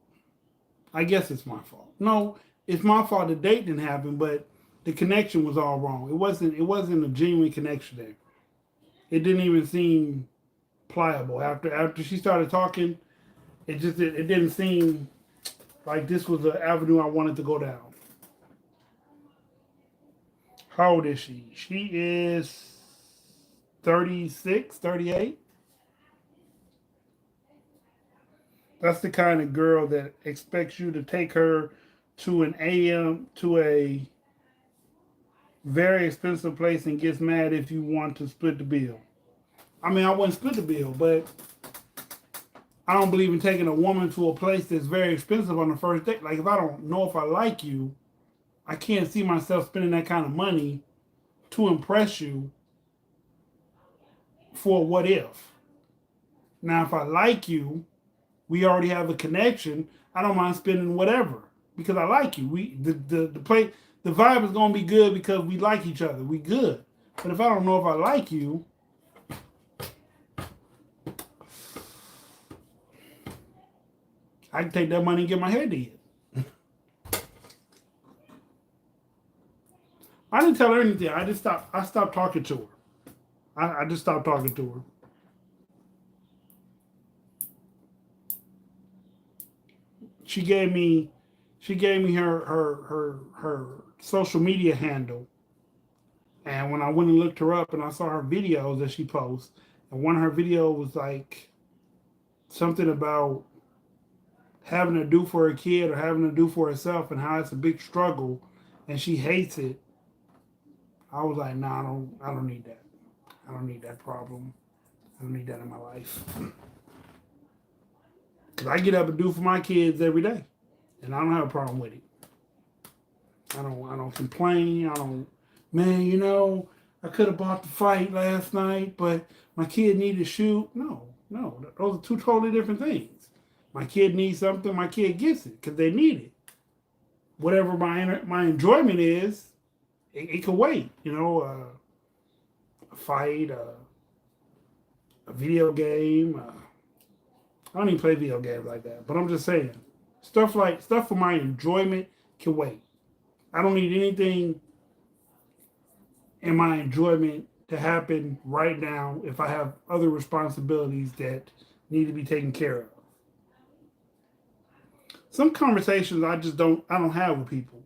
I guess it's my fault. No, it's my fault the date didn't happen, but the connection was all wrong. It wasn't a genuine connection there. It didn't even seem pliable. After she started talking, it didn't seem like this was the avenue I wanted to go down. How old is she? She is 36, 38. That's the kind of girl that expects you to take her to a very expensive place and gets mad if you want to split the bill. I mean, I wouldn't split the bill, but I don't believe in taking a woman to a place that's very expensive on the first date. Like if I don't know if I like you, I can't see myself spending that kind of money to impress you for what if. Now, if I like you, we already have a connection. I don't mind spending whatever because I like you. The vibe is gonna be good because we like each other. We good. But if I don't know if I like you, I can take that money and get my head in. I didn't tell her anything. I stopped talking to her. I just stopped talking to her. She gave me she gave me her social media handle, and when I went and looked her up and I saw her videos that she posts, and one of her videos was like something about having to do for a kid or having to do for herself and how it's a big struggle, and she hates it. I was like, nah, I don't need that. I don't need that problem. I don't need that in my life. Cause I get up and do for my kids every day, and I don't have a problem with it. I don't complain. I don't, man. I could have bought the fight last night, but my kid needed to shoot. No, no, those are two totally different things. My kid needs something. My kid gets it because they need it. Whatever my enjoyment is, it can wait. A fight, a video game. I don't even play video games like that. But I'm just saying, stuff for my enjoyment can wait. I don't need anything in my enjoyment to happen right now if I have other responsibilities that need to be taken care of. Some conversations I don't have with people.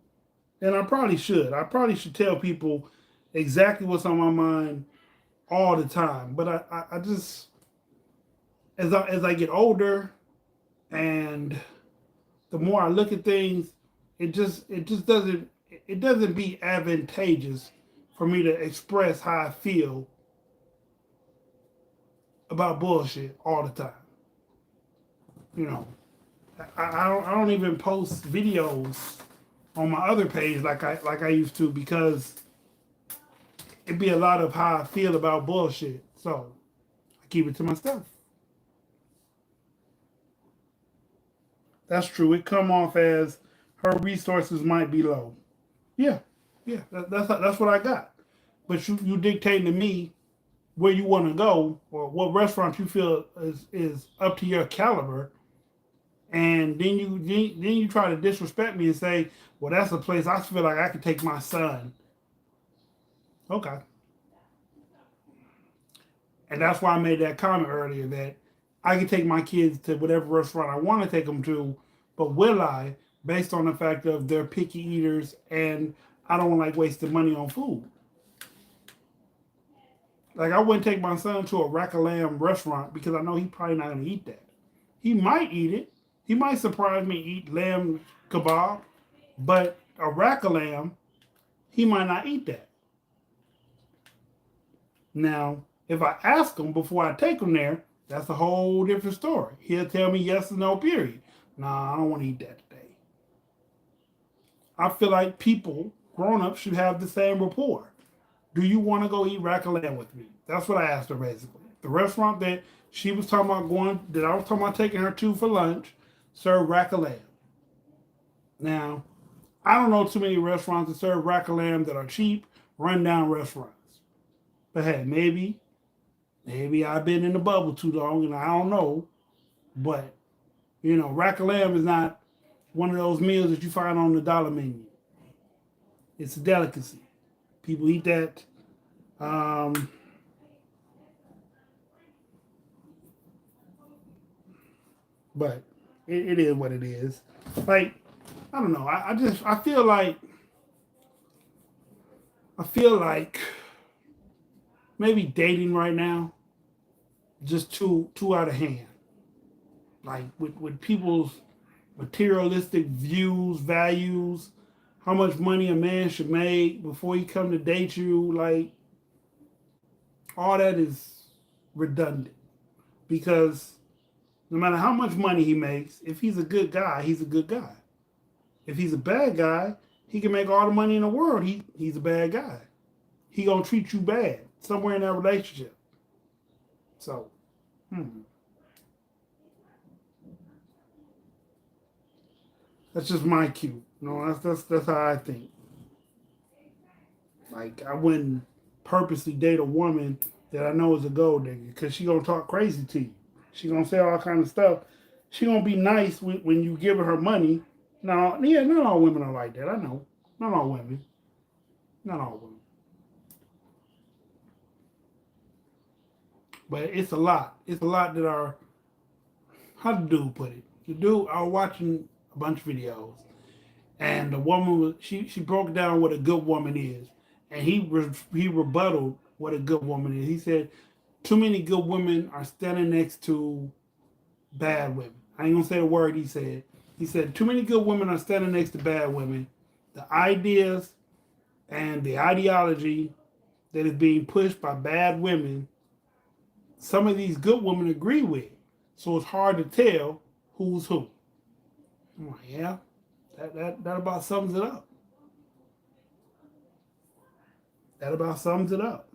And I probably should. I probably should tell people exactly what's on my mind all the time. But I just as I get older and the more I look at things, it doesn't be advantageous for me to express how I feel about bullshit all the time. You know, I don't even post videos on my other page like I used to because it'd be a lot of how I feel about bullshit. So I keep it to myself. That's true. It come off as her resources might be low. Yeah, yeah. That's what I got. But you dictating to me where you want to go or what restaurant you feel is up to your caliber, and then you try to disrespect me and say, well, that's a place I feel like I could take my son. Okay, and that's why I made that comment earlier that I can take my kids to whatever restaurant I want to take them to, but will I, based on the fact of they're picky eaters and I don't like wasting money on food. Like I wouldn't take my son to a rack of lamb restaurant because I know he's probably not gonna eat that. He might eat it. He might surprise me eat lamb kebab, but a rack of lamb, he might not eat that. Now, if I ask him before I take him there, that's a whole different story. He'll tell me yes or no, period. Nah, I don't want to eat that today. I feel like people, grown ups, should have the same rapport. Do you want to go eat rack of lamb with me? That's what I asked her basically. The restaurant that she was talking about that I was talking about taking her to for lunch, served rack of lamb. Now, I don't know too many restaurants that serve rack of lamb that are cheap, rundown restaurants. But hey, maybe I've been in the bubble too long and I don't know. But rack of lamb is not one of those meals that you find on the dollar menu. It's a delicacy. People eat that. Um, but it is what it is. Like I don't know. I feel like maybe dating right now just too out of hand. Like with people's materialistic views, values, how much money a man should make before he come to date you, like all that is redundant because no matter how much money he makes, if he's a good guy, he's a good guy. If he's a bad guy, he can make all the money in the world. He's a bad guy. He gonna treat you bad somewhere in that relationship. So, hmm, that's just my cue. That's how I think. Like I wouldn't purposely date a woman that I know is a gold digger because she gonna talk crazy to you. She gonna say all kind of stuff. She gonna be nice when you give her money. No, yeah, not all women are like that. I know. Not all women. Not all women. But it's a lot. It's a lot that how the dude put it. The dude, I was watching a bunch of videos, And the woman was she broke down what a good woman is, and he rebutted what a good woman is. He said too many good women are standing next to bad women. I ain't gonna say the word he said. He said too many good women are standing next to bad women. The ideas and the ideology that is being pushed by bad women, some of these good women agree with. So it's hard to tell who's who. I'm like, yeah, that about sums it up. That about sums it up.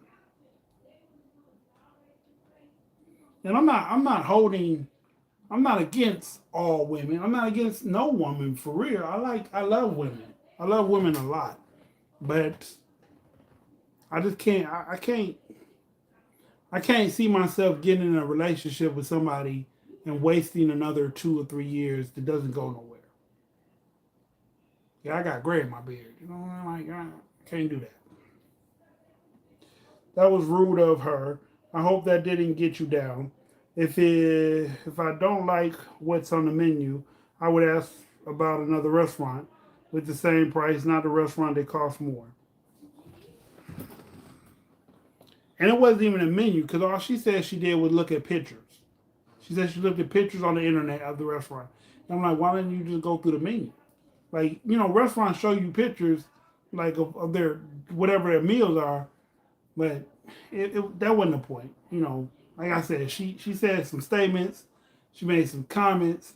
And I'm not against all women. I'm not against no woman for real. I love women. I love women a lot. But I just can't I can't see myself getting in a relationship with somebody and wasting another 2 or 3 years that doesn't go nowhere. Yeah, I got gray in my beard. You know, I'm like, I can't do that. That was rude of her. I hope that didn't get you down. If I don't like what's on the menu, I would ask about another restaurant with the same price, not a restaurant that costs more. And it wasn't even a menu because all she said she did was look at pictures. She said she looked at pictures on the internet of the restaurant. And I'm like, why didn't you just go through the menu? Like, restaurants show you pictures like of their whatever their meals are, but that wasn't the point. Like I said, she said some statements, she made some comments,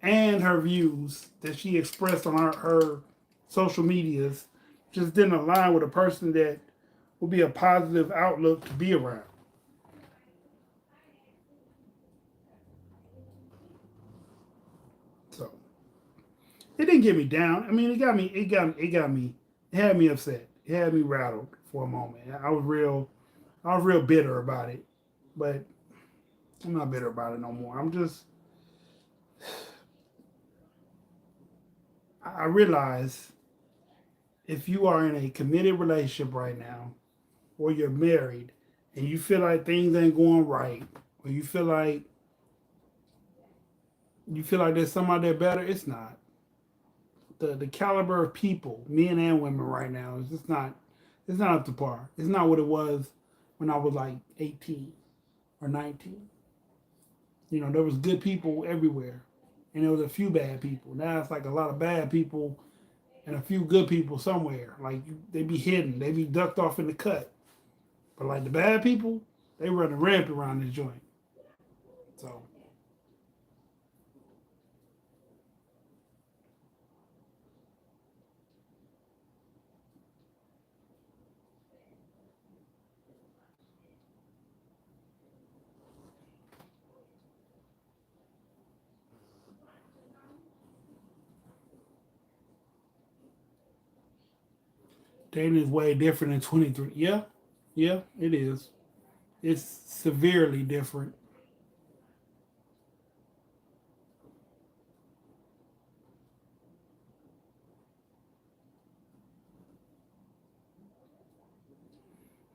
and her views that she expressed on her social medias just didn't align with a person that would be a positive outlook to be around. So it didn't get me down. I mean, it had me upset. It had me rattled for a moment. I was real bitter about it, but I'm not bitter about it no more. I realize if you are in a committed relationship right now, or you're married, and you feel like things ain't going right, or you feel like there's somebody there better, it's not. The caliber of people, men and women right now, is just not it's not up to par. It's not what it was when I was like 18 or 19. There was good people everywhere, and there was a few bad people. Now it's like a lot of bad people and a few good people somewhere. Like they be hidden, they be ducked off in the cut. But like the bad people, they running rampant around this joint. So dating is way different in 23. Yeah, yeah, it is. It's severely different.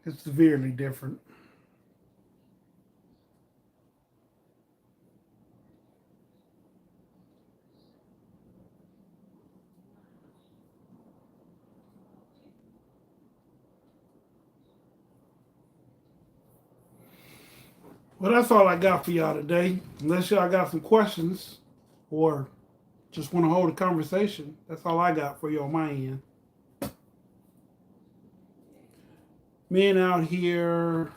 It's severely different. Well, that's all I got for y'all today. Unless y'all got some questions or just want to hold a conversation, that's all I got for you on my end. Men out here,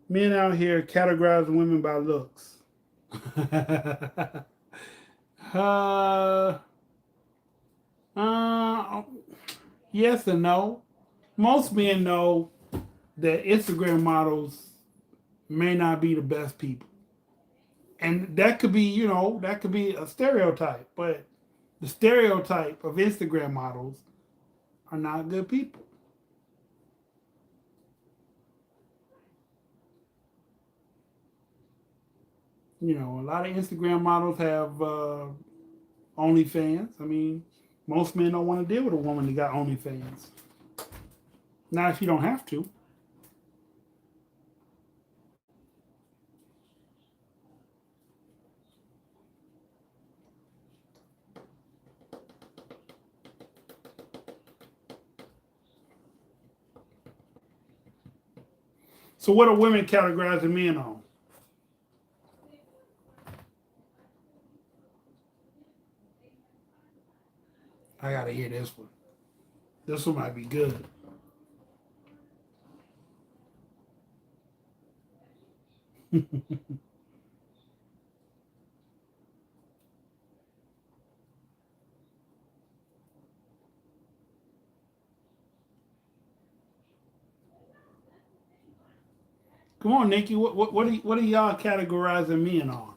men out here categorizing women by looks. uh, uh, yes and no. Most men know that Instagram models may not be the best people. And that could be a stereotype, but the stereotype of Instagram models are not good people. A lot of Instagram models have OnlyFans. I mean, most men don't want to deal with a woman that got OnlyFans. Not if you don't have to. So what are women categorizing men on? I gotta hear this one. This one might be good. Come on, Nikki. What are y'all categorizing men on?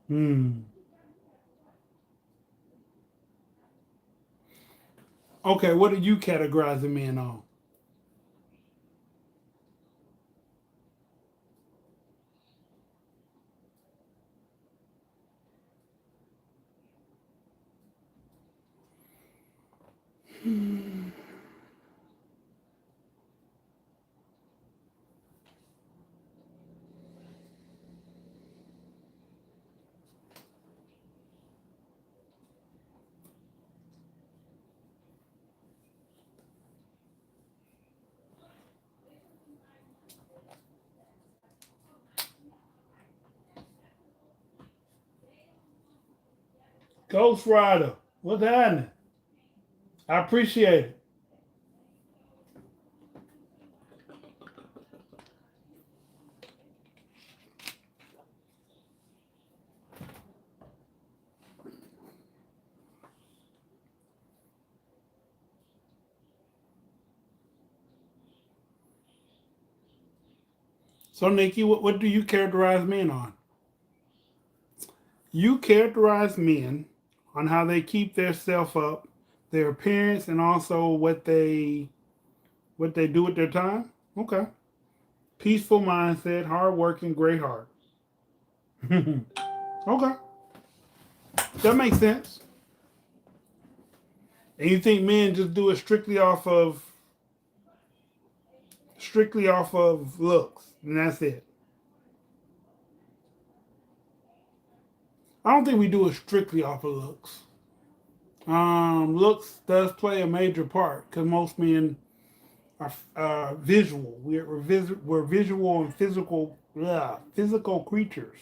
Hmm. Okay, what are you categorizing men on? Ghost Rider, what's happening? I appreciate it. So, Nikki, what do you characterize men on? You characterize men on how they keep their self up, their appearance, and also what they do with their time. Okay. Peaceful mindset, hard working, great heart. Okay, that makes sense. And you think men just do it strictly off of looks, and that's it? I don't think we do it strictly off of looks. Looks does play a major part because most men are visual. We're visual and physical, yeah, physical creatures.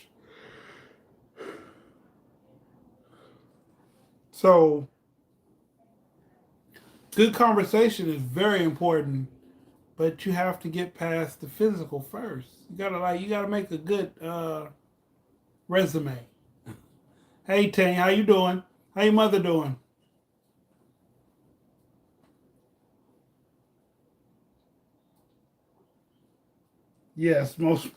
So good conversation is very important, but you have to get past the physical first. You gotta make a good resume. Hey Tang, how you doing? How your mother doing? Yes, most.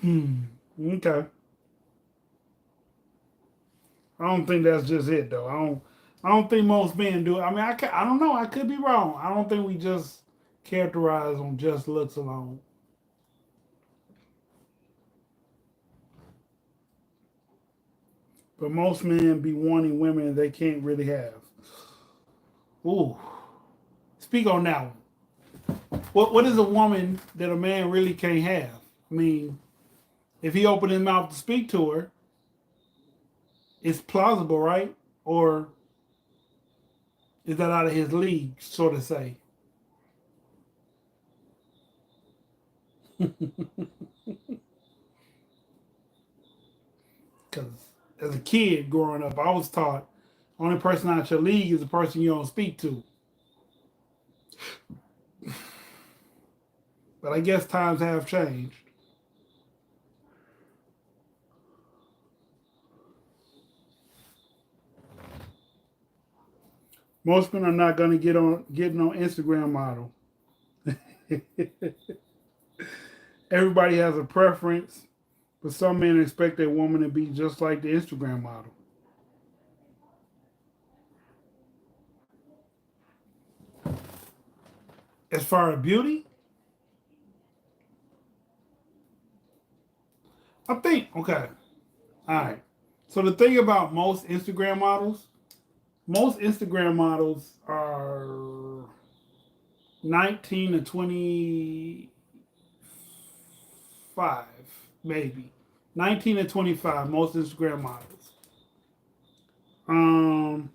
Hmm. Okay. I don't think that's just it though. I don't think most men do it. I mean, I don't know. I could be wrong. I don't think we just characterize on just looks alone. But most men be wanting women they can't really have. Ooh. Speak on that one. What is a woman that a man really can't have? I mean, if he opened his mouth to speak to her, it's plausible, right? Or is that out of his league, so to say? Because as a kid growing up, I was taught only person out your league is the person you don't speak to. But I guess times have changed. Most men are not going to get on Instagram model. Everybody has a preference, but some men expect a woman to be just like the Instagram model. As far as beauty, I think okay. All right. So the thing about most Instagram models are 19 to 25, maybe. 19 to 25, most Instagram models. Um,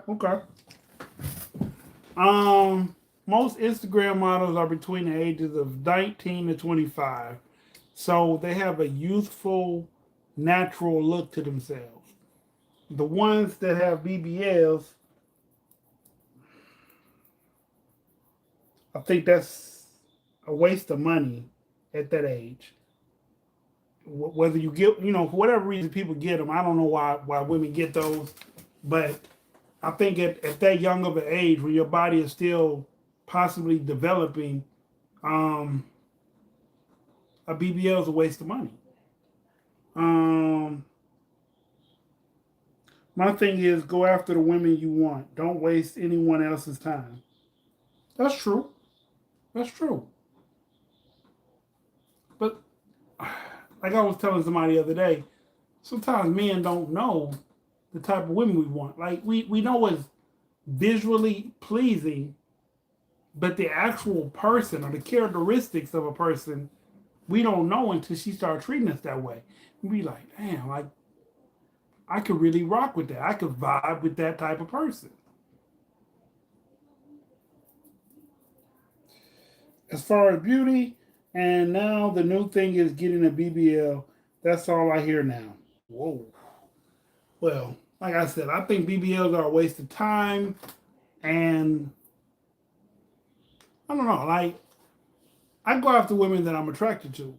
okay. Um, most Instagram models are between the ages of 19 to 25. So they have a youthful, natural look to themselves. The ones that have BBLs, I think that's a waste of money at that age. Whether you get, for whatever reason people get them, I don't know why women get those, but I think at that young of an age, when your body is still possibly developing, um, a BBL is a waste of money. Um, my thing is go after the women you want. Don't waste anyone else's time. That's true. That's true. But like I was telling somebody the other day, sometimes men don't know the type of women we want. Like we know what's visually pleasing, but the actual person or the characteristics of a person, we don't know until she starts treating us that way. We be like, damn, like I could really rock with that. I could vibe with that type of person. As far as beauty, and now the new thing is getting a BBL. That's all I hear now. Whoa. Well, like I said, I think BBLs are a waste of time, and I don't know. Like I go after women that I'm attracted to.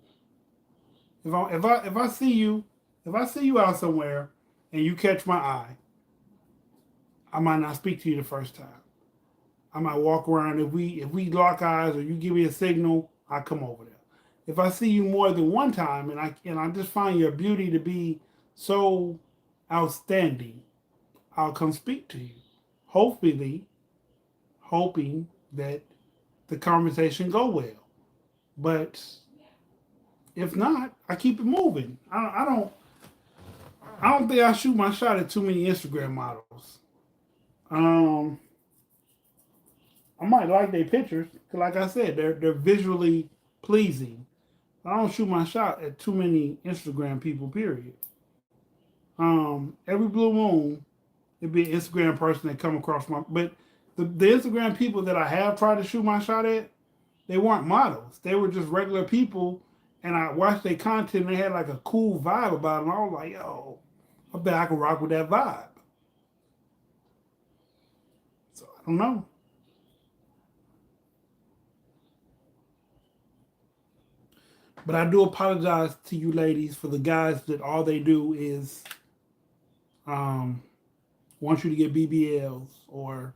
If I see you out somewhere and you catch my eye, I might not speak to you the first time. I might walk around. If we lock eyes or you give me a signal, I come over there. If I see you more than one time and I just find your beauty to be so outstanding, I'll come speak to you. Hopefully, hoping that the conversation go well. But if not, I keep it moving. I don't think I shoot my shot at too many Instagram models. Um, I might like their pictures, 'cause like I said, they're visually pleasing. I don't shoot my shot at too many Instagram people. Period. Every blue moon, it'd be an Instagram person that come across my. But the Instagram people that I have tried to shoot my shot at, they weren't models. They were just regular people, and I watched their content. And they had like a cool vibe about them. I was like, yo, I bet I can rock with that vibe. So I don't know. But I do apologize to you ladies for the guys that all they do is um, want you to get BBLs or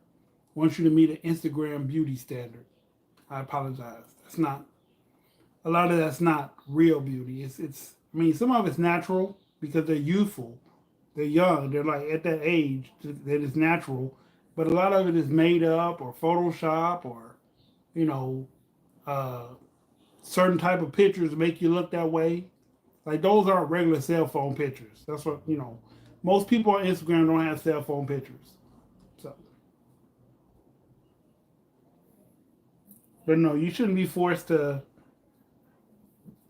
want you to meet an Instagram beauty standard. I apologize. That's not a lot of that's not real beauty. It's I mean some of it's natural because they're youthful, they're young, they're like at that age that is natural. But a lot of it is made up or Photoshop or you know uh, certain type of pictures make you look that way. Like those aren't regular cell phone pictures. That's what Most people on Instagram don't have cell phone pictures. So, but no, you shouldn't be forced to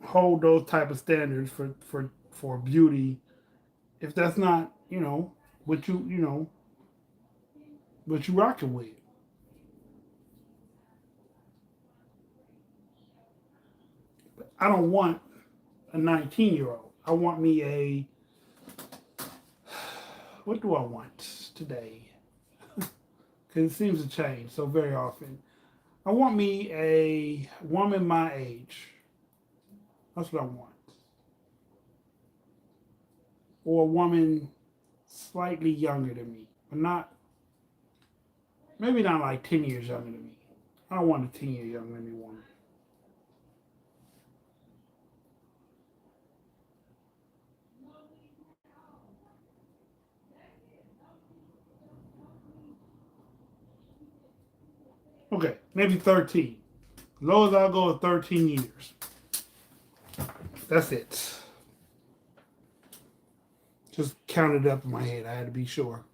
hold those type of standards for beauty if that's not what what you rocking with. I don't want a 19-year-old. I want me a what do I want today? Because it seems to change so very often. I want me a woman my age. That's what I want. Or a woman slightly younger than me, but not maybe not like 10 years younger than me. I don't want a 10 year younger than me woman. Okay, maybe 13. Lowest I'll go is 13 years. That's it. Just counted up in my head. I had to be sure.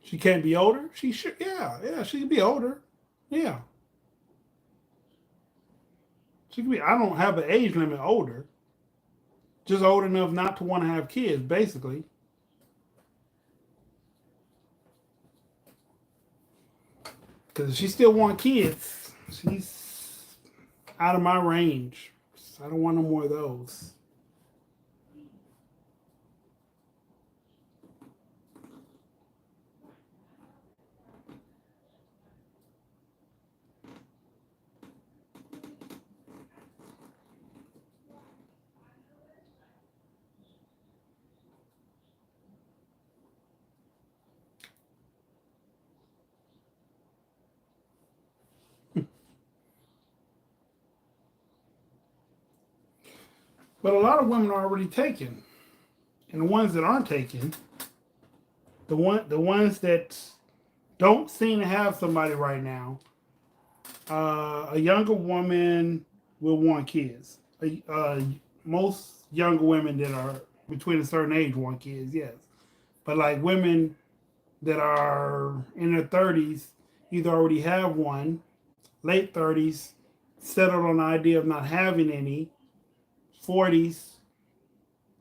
She can't be older? She should. Yeah, she can be older. Yeah. She can be. I don't have an age limit older. Just old enough not to want to have kids, basically. Because if she still want kids, she's out of my range. I don't want no more of those. But a lot of women are already taken, and the ones that aren't taken, the ones that don't seem to have somebody right now, a younger woman will want kids. Most younger women that are between a certain age want kids, yes. But like women that are in their 30s either already have one, late 30s, settled on the idea of not having any, 40s,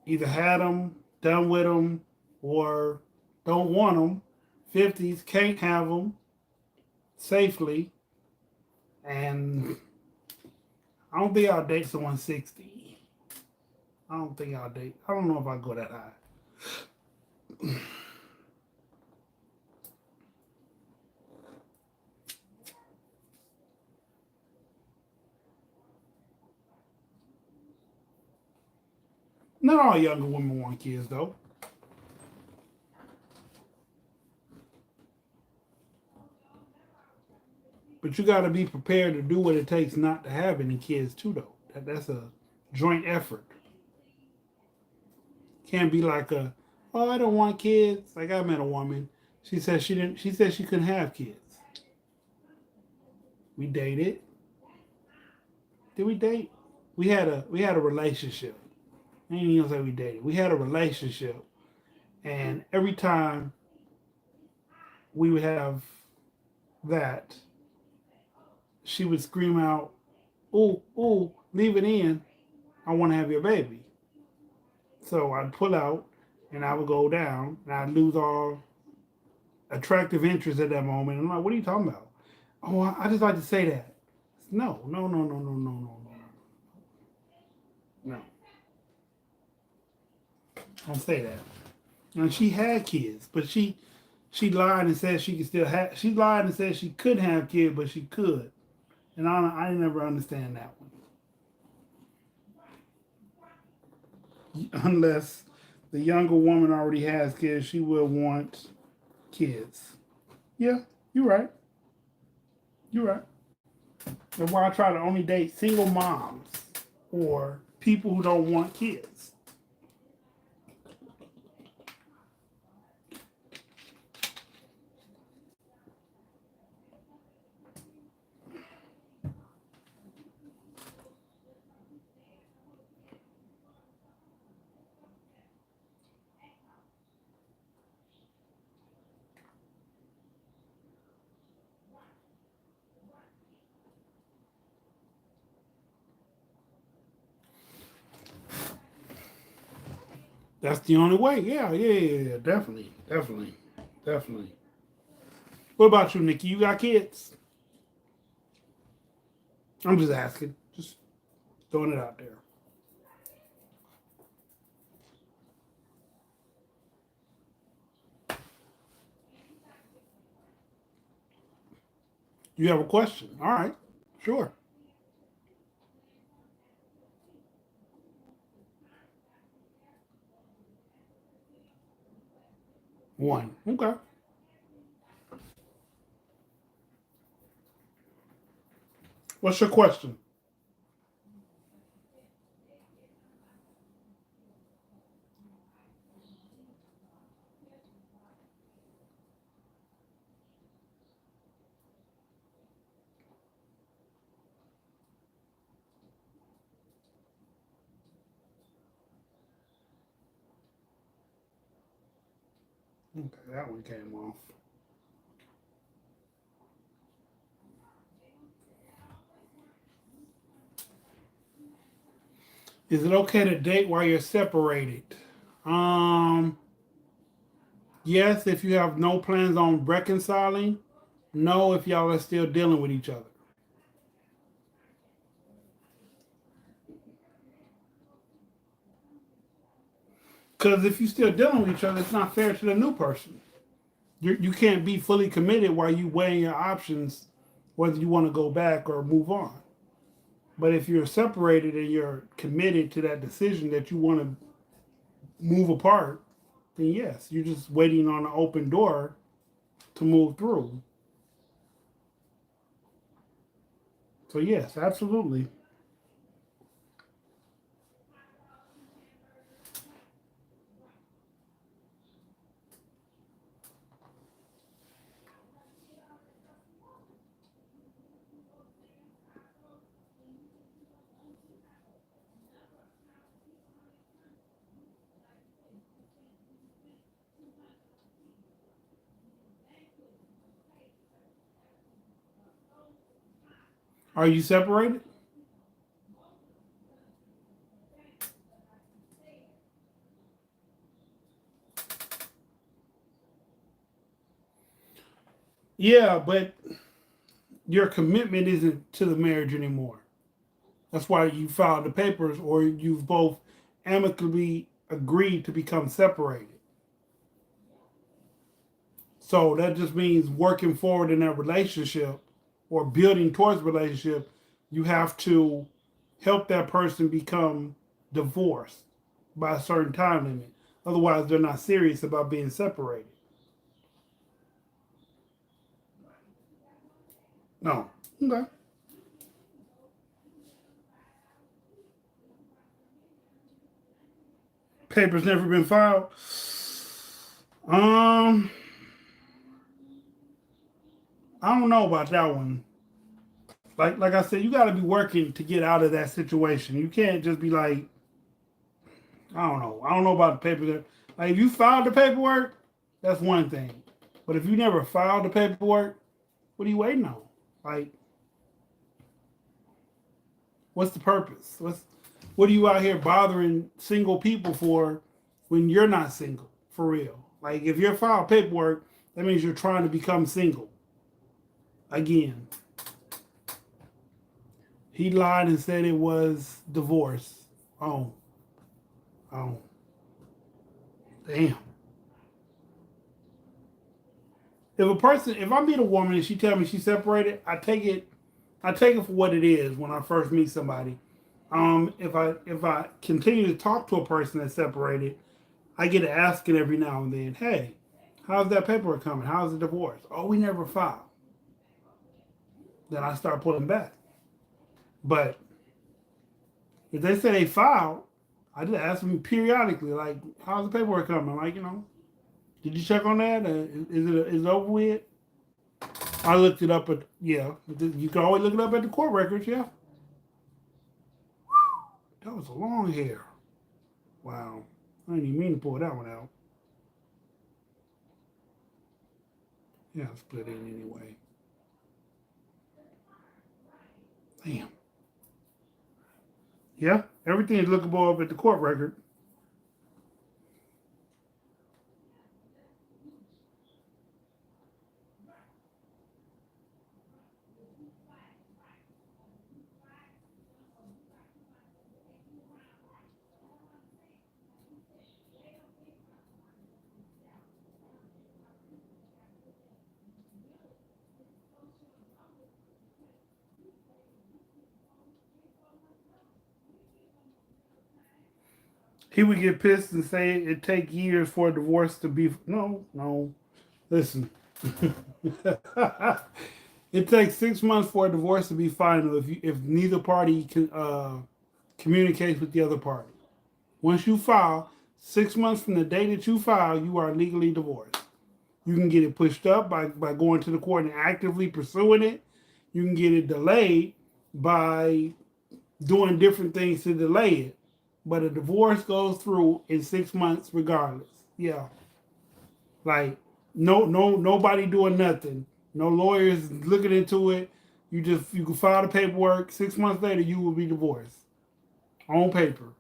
either had them, done with them, or don't want them, 50s, can't have them safely, and I don't think I'll date someone 60. I don't think I'll date. I don't know if I'll go that high. Not all younger women want kids, though. But you got to be prepared to do what it takes not to have any kids, too, though. That's a joint effort. Can't be like oh, I don't want kids. Like I met a woman. She said she didn't. She said she couldn't have kids. We dated. Did we date? We had a relationship. I ain't even gonna say we dated. We had a relationship, and every time we would have that, she would scream out, "Ooh, ooh, leave it in. I want to have your baby." So I'd pull out, and I would go down, and I'd lose all attractive interest at that moment. I'm like, "What are you talking about?" Oh, I just like to say that. No, no, no, no, no, no, no, no, no. Don't say that. And she had kids, but she lied and said she could still have. She lied and said she couldn't have kids, but she could. And I never understand that one. Unless the younger woman already has kids, she will want kids. Yeah, you're right. You're right. That's why I try to only date single moms or people who don't want kids. That's the only way. Yeah. Definitely, definitely, definitely. What about you, Nikki? You got kids? I'm just asking. Just throwing it out there. You have a question? All right. Sure. One. Okay. What's your question? Okay, that one came off. Is it okay to date while you're separated? Um, yes, if you have no plans on reconciling. No, if y'all are still dealing with each other. Because if you're still dealing with each other, it's not fair to the new person. You can't be fully committed while you weighing your options, whether you want to go back or move on. But if you're separated and you're committed to that decision that you want to move apart, then yes, you're just waiting on an open door to move through. So yes, absolutely. Are you separated? Yeah, but your commitment isn't to the marriage anymore. That's why you filed the papers, or you've both amicably agreed to become separated. So that just means working forward in that relationship or building towards relationship, you have to help that person become divorced by a certain time limit. Otherwise, they're not serious about being separated. No. Okay. Papers never been filed. Um, I don't know about that one. Like I said, you got to be working to get out of that situation. You can't just be like, I don't know. I don't know about the paperwork. Like if you filed the paperwork, that's one thing. But if you never filed the paperwork, what are you waiting on? Like, what's the purpose? What are you out here bothering single people for when you're not single for real? Like if you're filed paperwork, that means you're trying to become single again. He lied and said it was divorce. Oh, oh, damn. If I meet a woman and she tell me she's separated, I take it for what it is when I first meet somebody. If I continue to talk to a person that's separated, I get to asking every now and then, hey, how's that paperwork coming? How's the divorce? Oh, we never filed. Then I start pulling back. But if they say they filed, I just ask them periodically, like, how's the paperwork coming? Like, did you check on that? Is it over with? I looked it up at yeah. You can always look it up at the court records. Yeah, that was a long hair. Wow, I didn't even mean to pull that one out. Yeah, split in anyway. Damn. Yeah, everything is lookable up at the court record. He would get pissed and say it take years for a divorce to be. No, no. Listen, it takes 6 months for a divorce to be final if neither party can communicates with the other party. Once you file, 6 months from the day that you file, you are legally divorced. You can get it pushed up by going to the court and actively pursuing it. You can get it delayed by doing different things to delay it. But a divorce goes through in 6 months regardless. Yeah. Like nobody doing nothing. No lawyers looking into it. You can file the paperwork. 6 months later, you will be divorced on paper.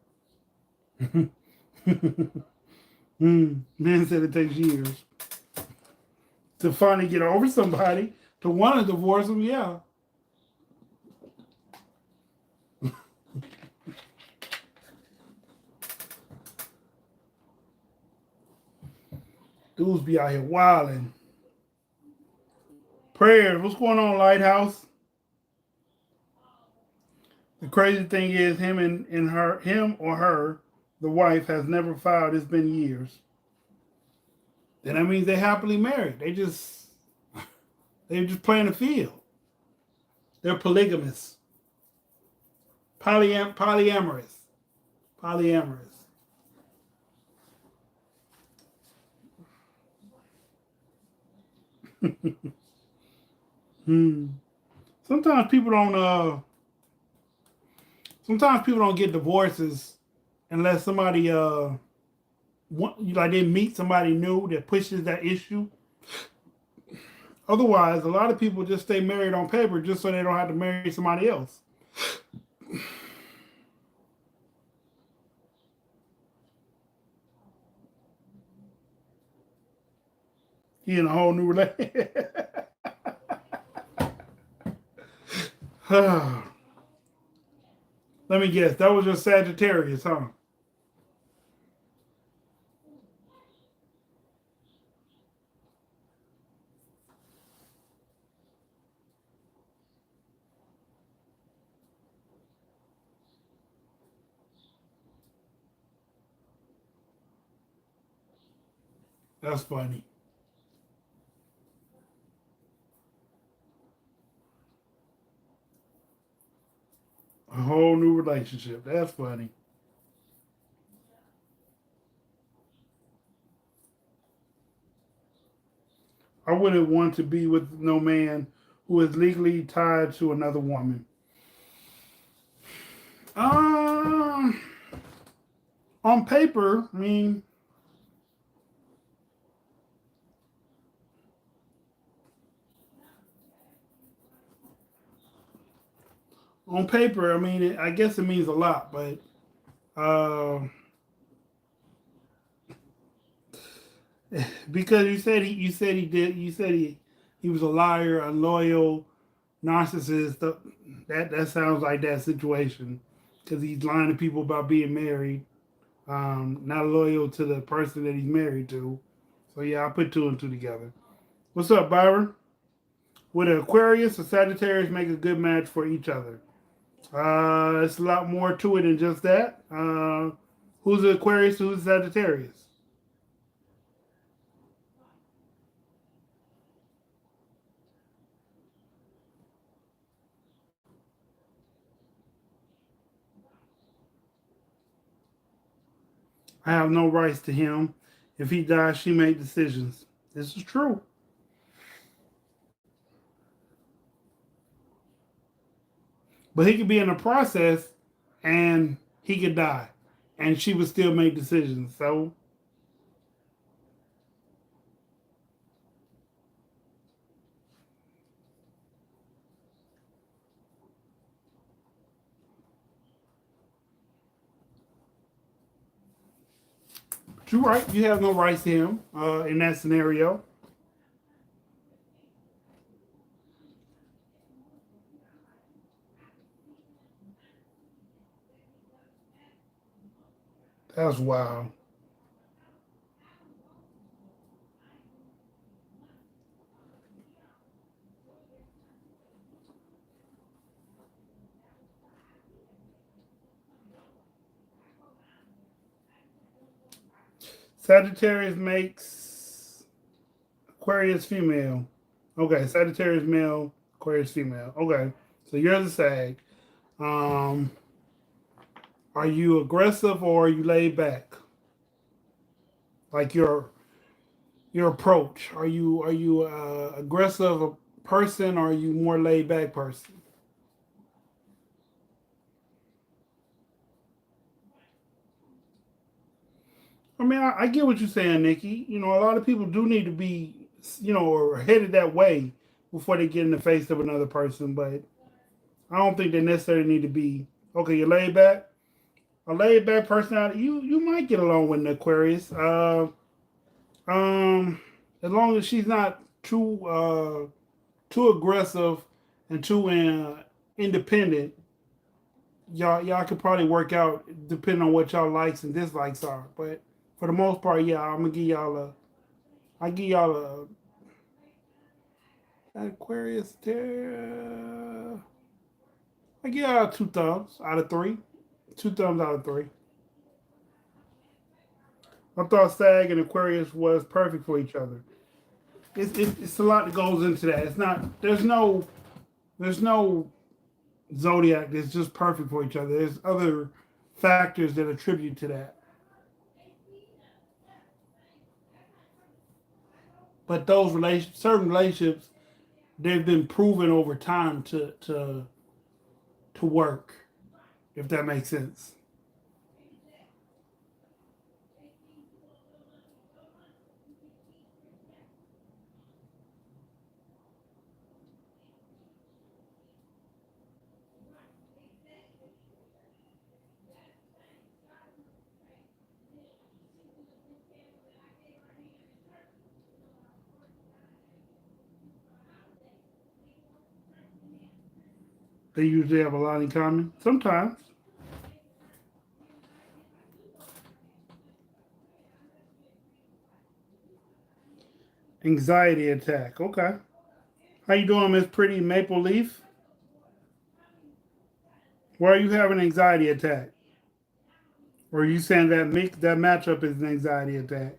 Man said it takes years to finally get over somebody to want to divorce them. Yeah. Dudes be out here wilding. Prayers. What's going on, Lighthouse? The crazy thing is, him or her, the wife has never filed. It's been years. Then that means they're happily married. They're just playing the field. They're polygamous, polyamorous, polyamorous. Hmm. Sometimes people don't. Sometimes people don't get divorces unless somebody like they meet somebody new that pushes that issue. Otherwise, a lot of people just stay married on paper just so they don't have to marry somebody else. He in a whole new relationship. Let me guess. That was just Sagittarius, huh? That's funny. A whole new relationship. That's funny. I wouldn't want to be with no man who is legally tied to another woman. Um, on paper, I mean, on paper, I mean, I guess it means a lot, but uh, because you said he was a liar, a loyal narcissist. That sounds like that situation because he's lying to people about being married, not loyal to the person that he's married to. So yeah, I put two and two together. What's up, Byron? Would an Aquarius or Sagittarius make a good match for each other? It's a lot more to it than just that. Who's an Aquarius? Who's a Sagittarius? I have no rights to him. If he dies, she made decisions. This is true. But he could be in a process and he could die. And she would still make decisions. So but you're right. You have no rights to him in that scenario. That's wild. Sagittarius makes Aquarius female. Okay, Sagittarius male, Aquarius female. Okay, so you're the Sag. Um, are you aggressive or are you laid back? Like your approach. Are you aggressive person or are you more laid back person? I mean, I get what you're saying, Nikki. You know, a lot of people do need to be, or headed that way before they get in the face of another person. But I don't think they necessarily need to be. Okay, you're laid back. A laid back personality, you might get along with an Aquarius. Um, as long as she's not too aggressive and too independent, y'all could probably work out depending on what y'all likes and dislikes are. But for the most part, yeah, I give y'all a Aquarius. I give y'all 2 thumbs out of 3. 2 thumbs out of 3. I thought Sag and Aquarius was perfect for each other. It's a lot that goes into that. It's not. There's no zodiac that's just perfect for each other. There's other factors that attribute to that. But certain relationships, they've been proven over time to work. If that makes sense. They usually have a lot in common. Sometimes anxiety attack. Okay. How you doing, Miss Pretty Maple Leaf? Why are you having an anxiety attack? Or are you saying that matchup is an anxiety attack?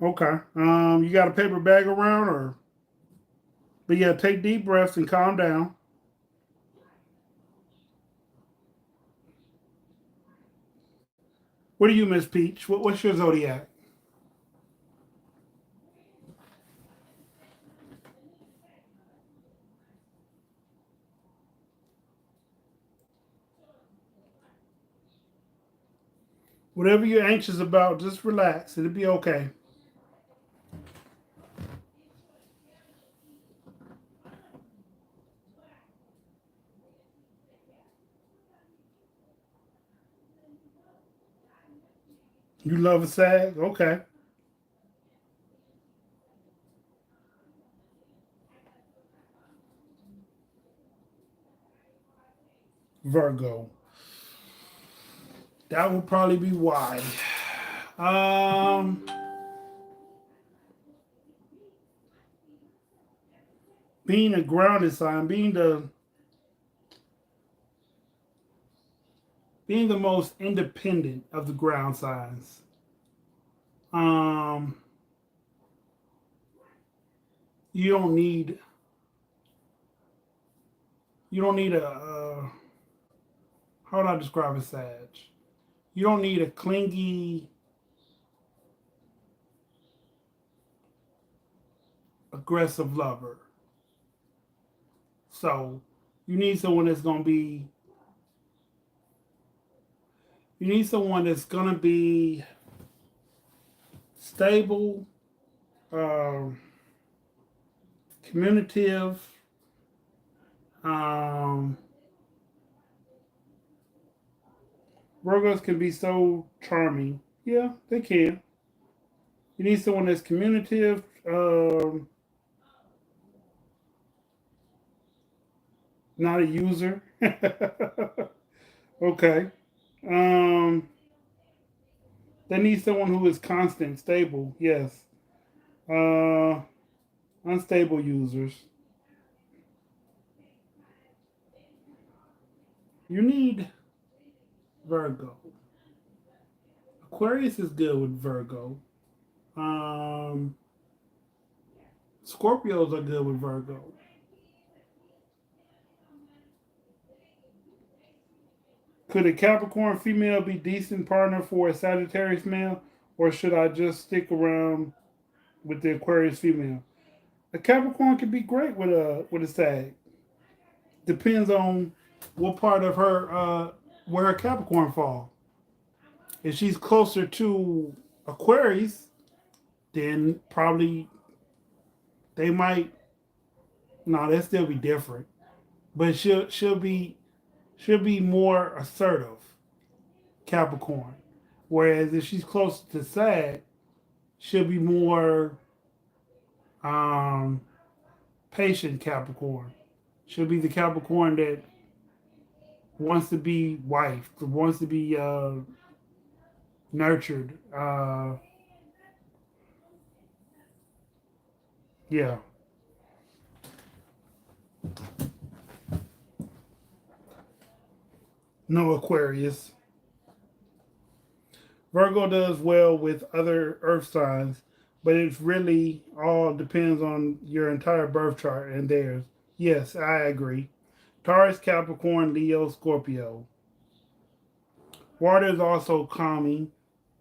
Okay. You got a paper bag around, or but yeah, take deep breaths and calm down. What are you, Miss Peach? What's your zodiac? Whatever you're anxious about, just relax. It'll be okay. You love a sag? Okay. Virgo. That would probably be why. Um, being a grounded sign, being the most independent of the ground signs. Um, you don't need you don't need how would I describe a sag? You don't need a clingy, aggressive lover. So you need someone that's gonna be you need someone that's gonna be stable, um, communicative. Um, Virgos can be so charming. Yeah, they can. You need someone that's communicative, not a user. Okay. Um, they need someone who is constant, stable. Yes. Uh, unstable users. You need Virgo. Aquarius is good with Virgo. Um, Scorpios are good with Virgo. Could a Capricorn female be decent partner for a Sagittarius male, or should I just stick around with the Aquarius female? A Capricorn can be great with a Sag. Depends on what part of her where her Capricorn fall. If she's closer to Aquarius, then probably they might. No, they'll still be different, but she'll be more assertive, Capricorn. Whereas if she's closer to Sag, she'll be more um, patient, Capricorn. She'll be the Capricorn that wants to be wife, wants to be nurtured. Yeah. No Aquarius. Virgo does well with other earth signs, but it really all depends on your entire birth chart and theirs. Yes, I agree. Taurus, Capricorn, Leo, Scorpio. Water is also calming.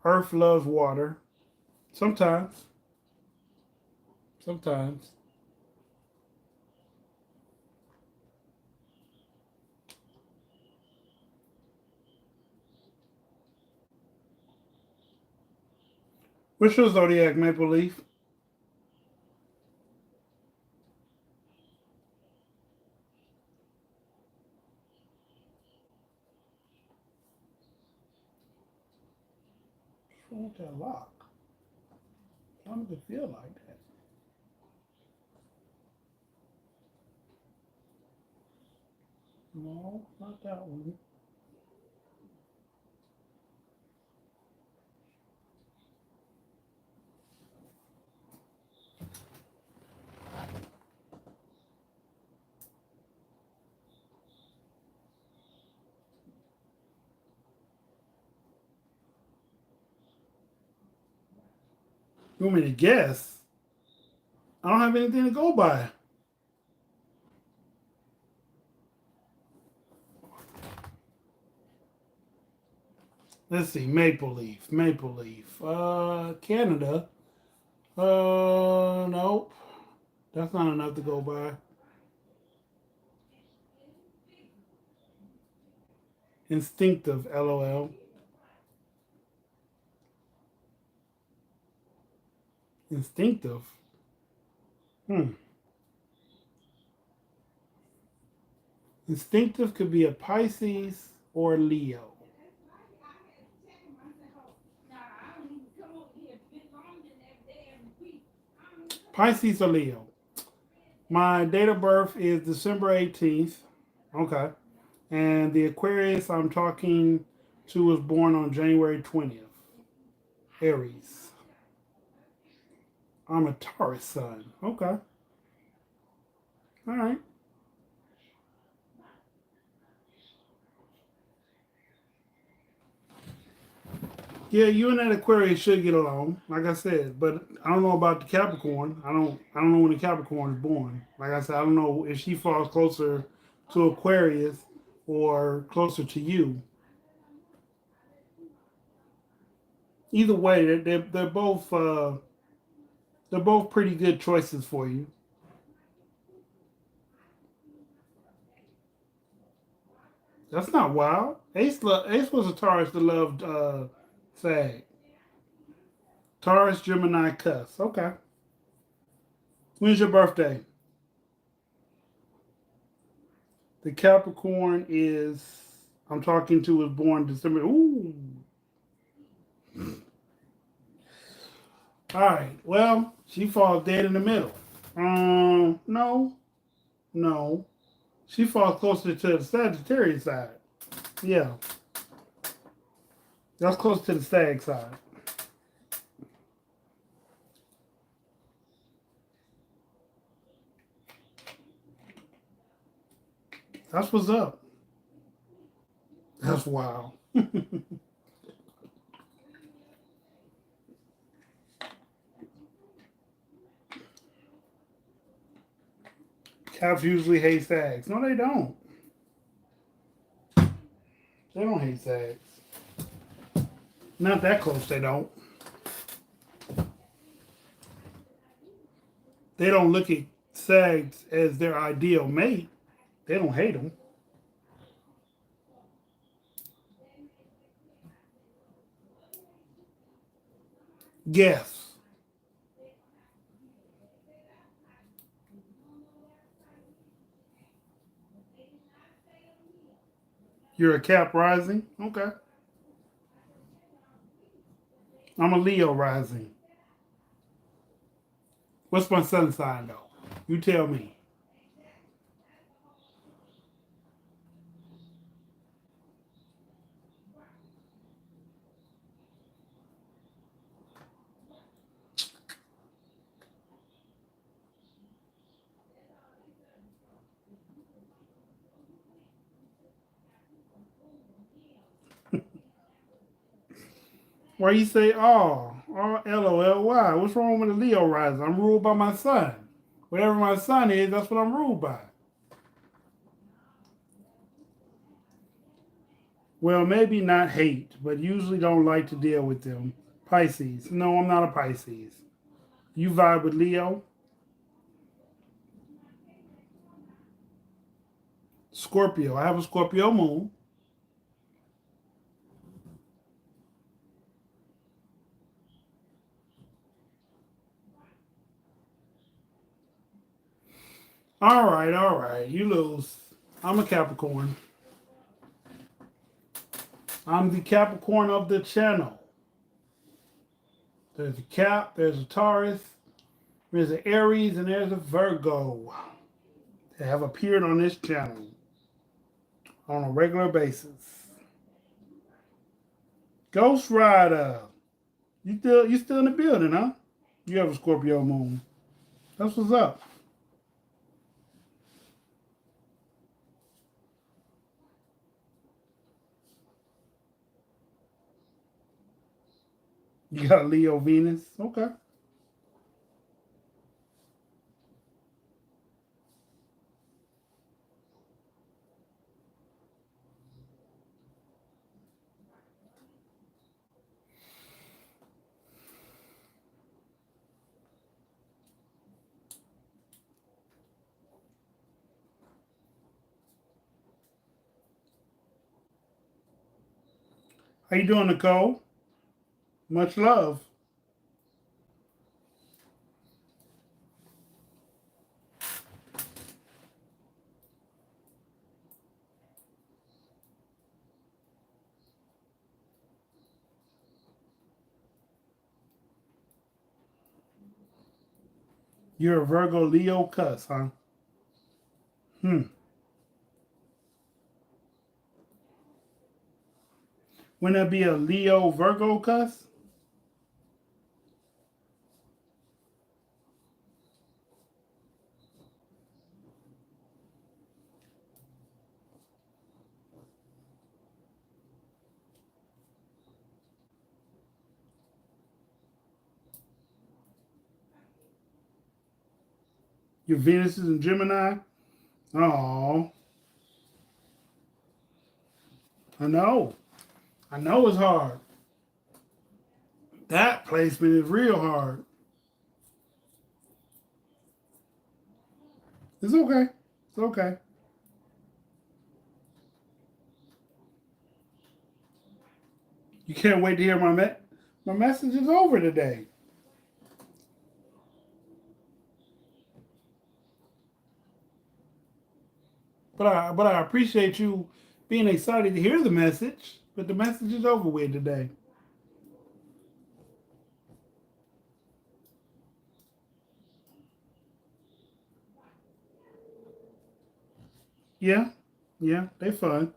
Earth loves water. Sometimes. Sometimes. What's your zodiac, Maple Leaf? What's wrong with that lock? Why does it feel like that? No, not that one. You want me to guess? I don't have anything to go by. Let's see. Maple Leaf. Maple Leaf. Canada. Nope. That's not enough to go by. Instinctive. LOL. Instinctive. Hmm. Instinctive could be a Pisces or Leo. Pisces or Leo. My date of birth is December 18th. Okay. And the Aquarius I'm talking to was born on January 20th. Aries. I'm a Taurus sun. Okay. All right. Yeah, you and that Aquarius should get along, like I said. But I don't know about the Capricorn. I don't know when the Capricorn is born. Like I said, I don't know if she falls closer to Aquarius or closer to you. Either way, they're both pretty good choices for you. That's not wild. Ace was a Taurus that loved Sag. Taurus, Gemini, Cuss. Okay. When's your birthday? The Capricorn is I'm talking to was born December. Ooh. All right. Well, she falls dead in the middle. No, no. She falls closer to the Sagittarius side. Yeah, that's close to the Stag side. That's what's up. That's wild. Caps usually hate Sags. No, they don't. They don't hate Sags. Not that close. They don't. they don't look at Sags as their ideal mate. They don't hate them. Guess. You're a Cap rising? Okay. I'm a Leo rising. What's my sun sign though? You tell me. Why you say oh LOL? Why? What's wrong with a Leo rising? I'm ruled by my sun. Whatever my sun is, that's what I'm ruled by. Well, maybe not hate, but usually don't like to deal with them. Pisces. No, I'm not a Pisces. You vibe with Leo? Scorpio. I have a Scorpio moon. All right. You lose. I'm a Capricorn. I'm the Capricorn of the channel. There's a Cap, there's a Taurus, there's an Aries, and there's a Virgo that have appeared on this channel on a regular basis. Ghost Rider. You still in the building, huh? You have a Scorpio moon. That's what's up. You got a Leo Venus. Okay. How you doing, Nicole? Much love. You're a Virgo Leo cuss, huh? Hmm. Wouldn't that be a Leo Virgo cuss? Your Venus is in Gemini? Oh, I know. I know it's hard. That placement is real hard. It's okay. It's okay. You can't wait to hear my message is over today. But I appreciate you being excited to hear the message. But the message is over with today. Yeah, yeah, they fun.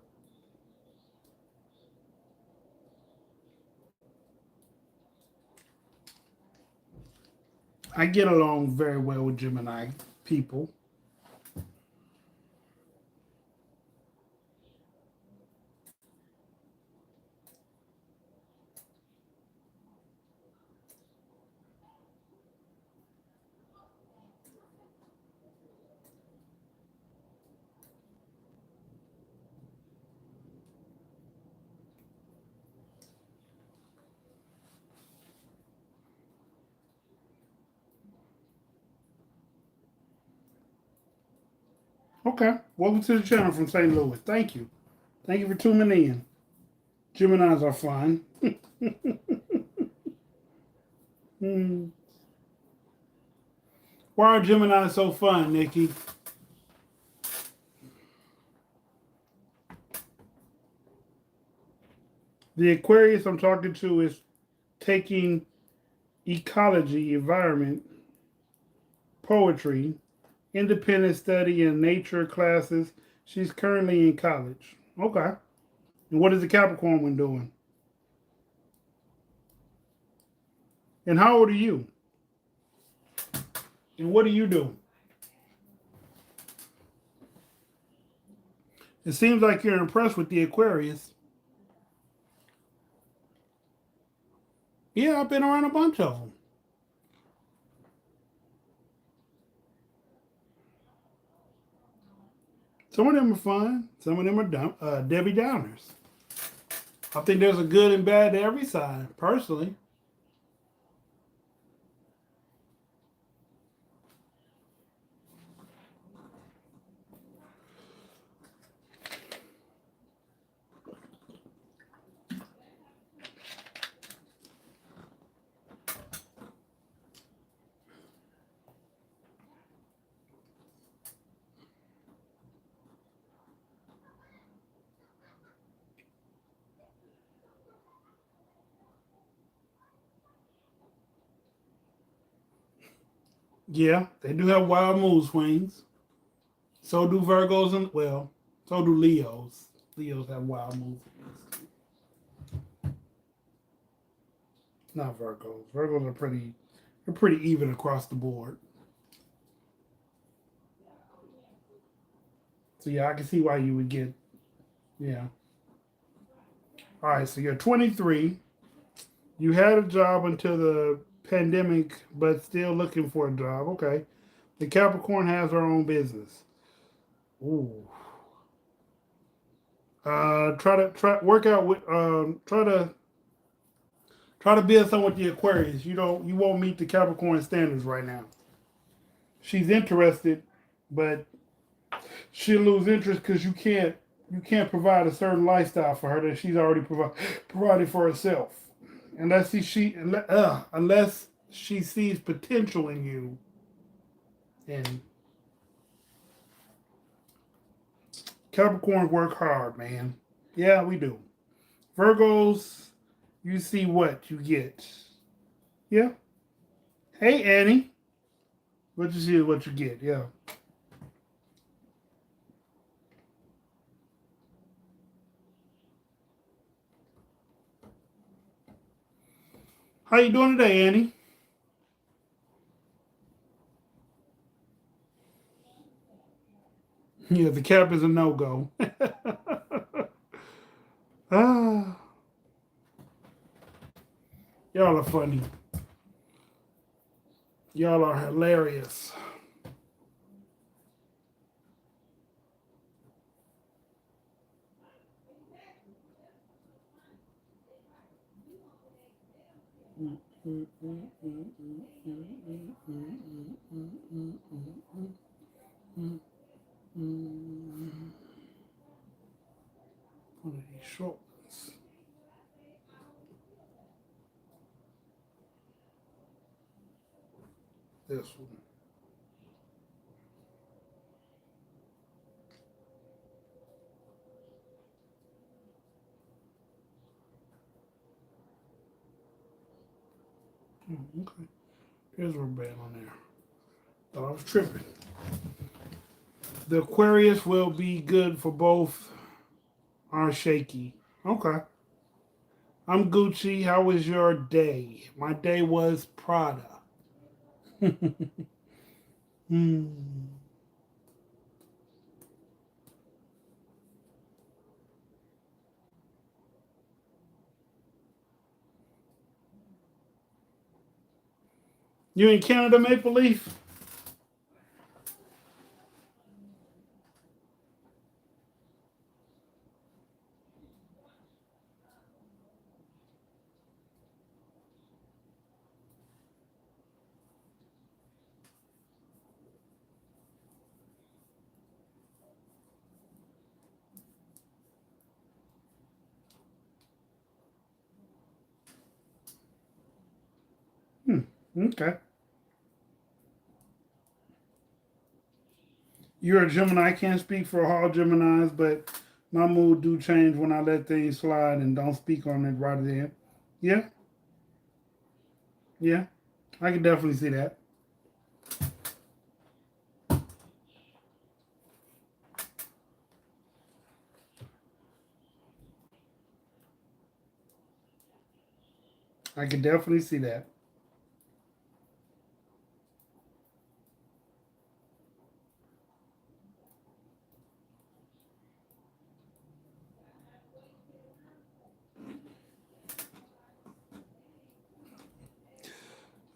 I get along very well with Gemini people. Okay. Welcome to the channel from St. Louis. Thank you. Thank you for tuning in. Geminis are fun. Hmm. Why are Geminis so fun, Nikki? The Aquarius I'm talking to is taking ecology, environment, poetry, independent study, and nature classes. She's currently in college. Okay. And what is the Capricorn one doing? And how old are you? And what do you do? It seems like you're impressed with the Aquarius. Yeah, I've been around a bunch of them. Some of them are fun. Some of them are Debbie Downers. I think there's a good and bad to every side, personally. Yeah, they do have wild mood swings. So do Virgos and well, so do Leos. Leos have wild mood swings. Not Virgos. Virgos are pretty even across the board. So yeah, I can see why you would get yeah. All right, so you're 23. You had a job until the pandemic, but still looking for a job. Okay. The Capricorn has her own business. Ooh. Try work out with try to build something with the Aquarius. You won't meet the Capricorn standards right now. She's interested, but she'll lose interest because you can't provide a certain lifestyle for her that she's already provided for herself. Unless she sees potential in you, and Capricorns work hard, man. Yeah, we do. Virgos, you see what you get. Yeah. Hey, Annie. What you see is what you get. Yeah. How you doing today, Annie? Yeah, the cap is a no go. Ah, y'all are funny. Y'all are hilarious. One of these short ones. This one. Okay. There's a rubber band on there. Thought I was tripping. The Aquarius will be good for both are shaky. Okay. I'm Gucci. How was your day? My day was Prada. Hmm. You in Canada, Maple Leaf? Okay. You're a Gemini. I can't speak for all Geminis, but my mood do change when I let things slide and don't speak on it right then. Yeah, yeah. I can definitely see that. I can definitely see that.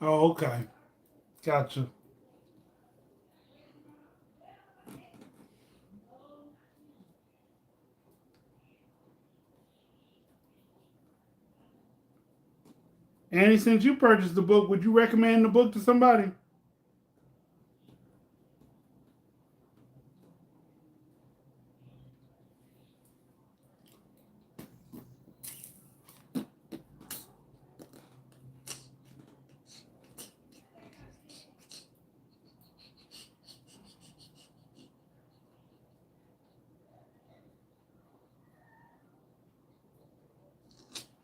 Oh, okay. Gotcha. Annie, since you purchased the book, would you recommend the book to somebody?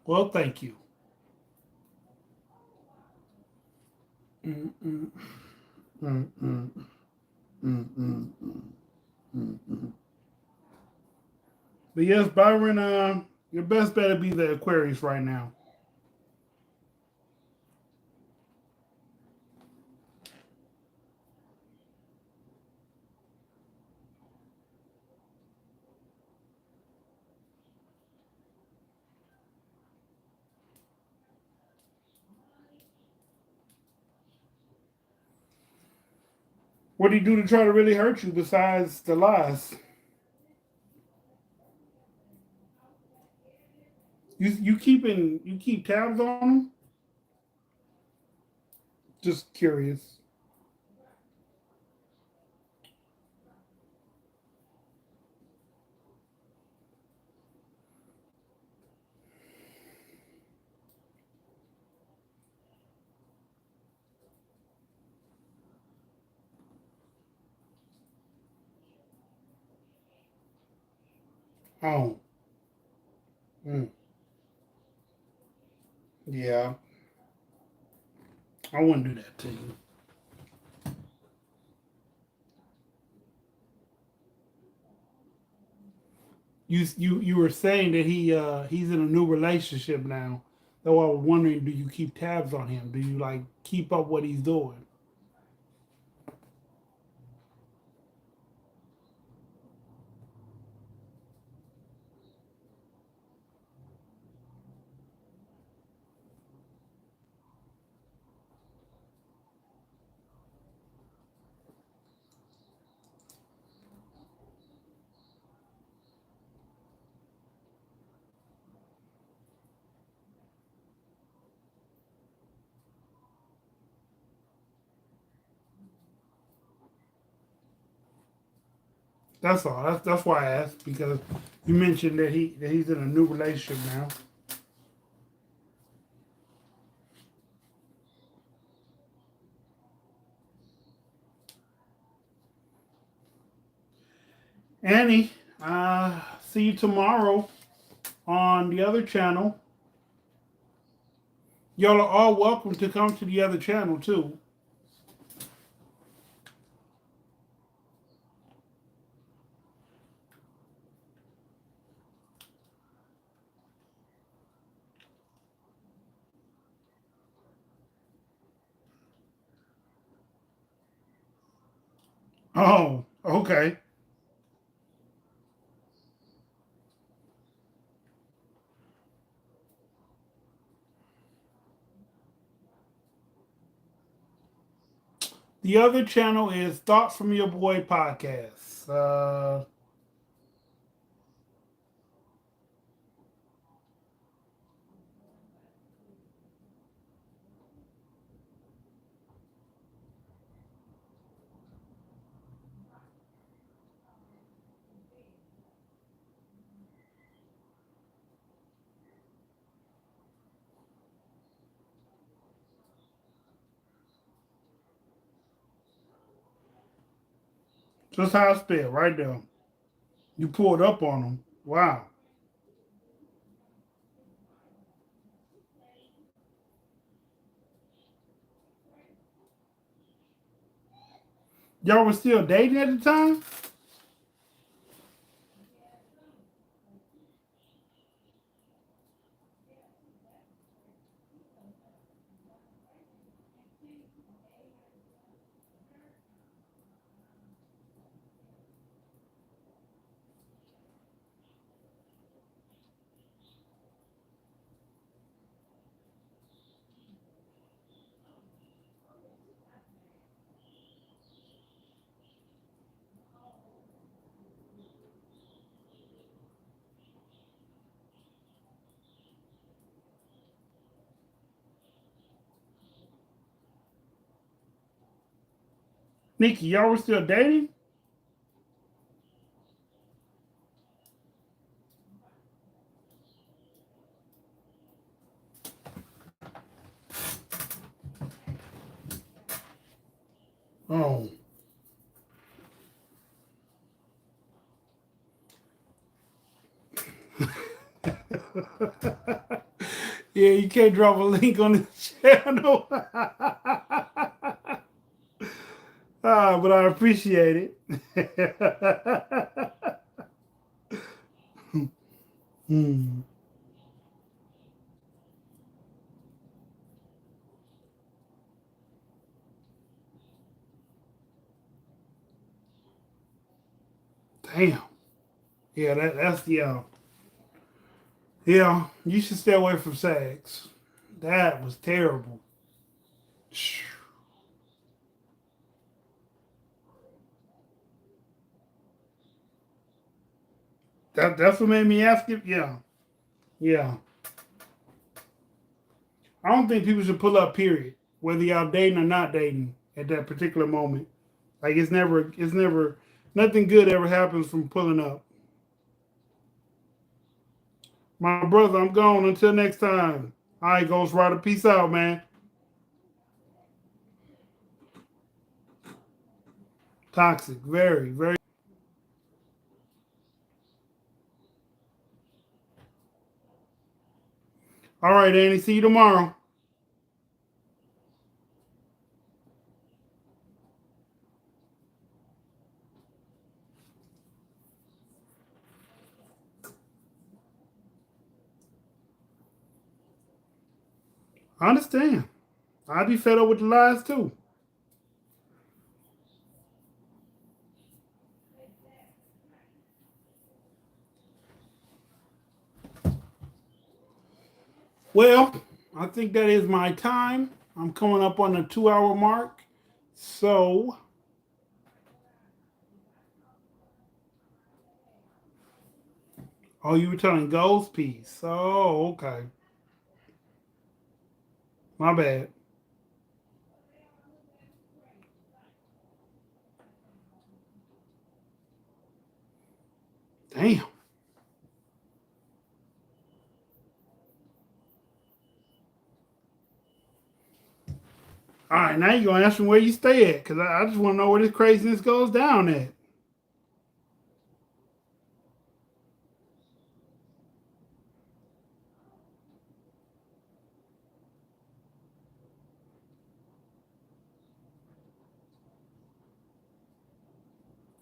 Well, thank you. Mm-mm, mm-mm, mm-mm, mm-mm. But yes, Byron, your best bet to be the Aquarius right now. What do you do to try to really hurt you besides the lies? You keep tabs on them? Just curious. Oh, mm, yeah. I wouldn't do that to you. You were saying that he's in a new relationship now. Though I was wondering, do you keep tabs on him? Do you like keep up what he's doing? That's all. That's why I asked because you mentioned that he's in a new relationship now. Annie, see you tomorrow on the other channel. Y'all are all welcome to come to the other channel too. Oh, okay. The other channel is Thoughts from Your Boy podcast. Just how I spelled, right there. You pulled up on them. Wow. Y'all were still dating at the time? Nikki, y'all were still dating? Oh. Yeah, you can't drop a link on the channel. But I appreciate it. Hmm. Damn. Yeah, that's yeah. Yeah, you should stay away from sex. That was terrible. That's what made me ask it. Yeah, yeah. I don't think people should pull up. Period. Whether y'all dating or not dating at that particular moment. Like it's never nothing good ever happens from pulling up. My brother, I'm gone until next time. All right, Ghost Rider, peace out, man. Toxic, very, very. All right, Annie, see you tomorrow. I understand. I'd be fed up with the lies too. Well, I think that is my time. I'm coming up on the 2 hour mark. So, oh, you were telling Ghost Piece. Oh, okay. My bad. Damn. All right, now you're gonna ask me where you stay at, cause I just want to know where this craziness goes down at.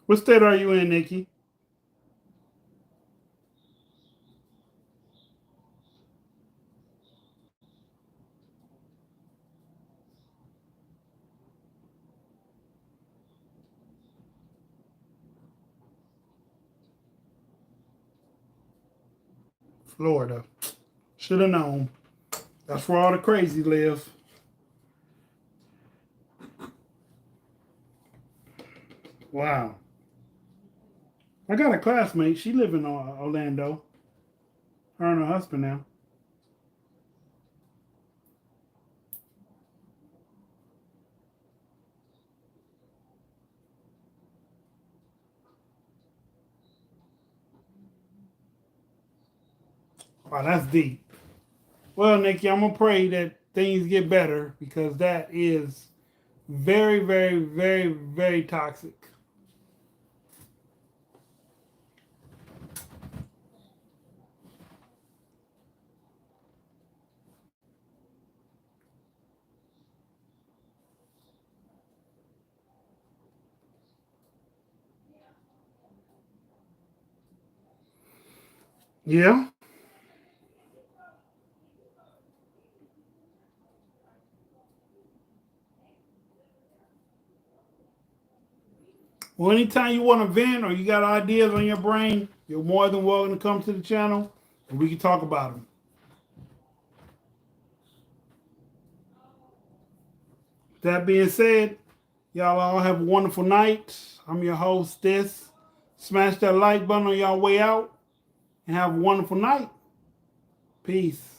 What state are you in, Nikki? Florida. Should have known. That's where all the crazy live. Wow. I got a classmate. She live in Orlando. Her and her husband now. Wow, that's deep. Well, Nikki, I'm gonna pray that things get better because that is very, very, very, very toxic. Yeah. Well, anytime you want to vent or you got ideas on your brain, you're more than welcome to come to the channel and we can talk about them. That being said, y'all all have a wonderful night. I'm your host, Des. Smash that like button on y'all way out and have a wonderful night. Peace.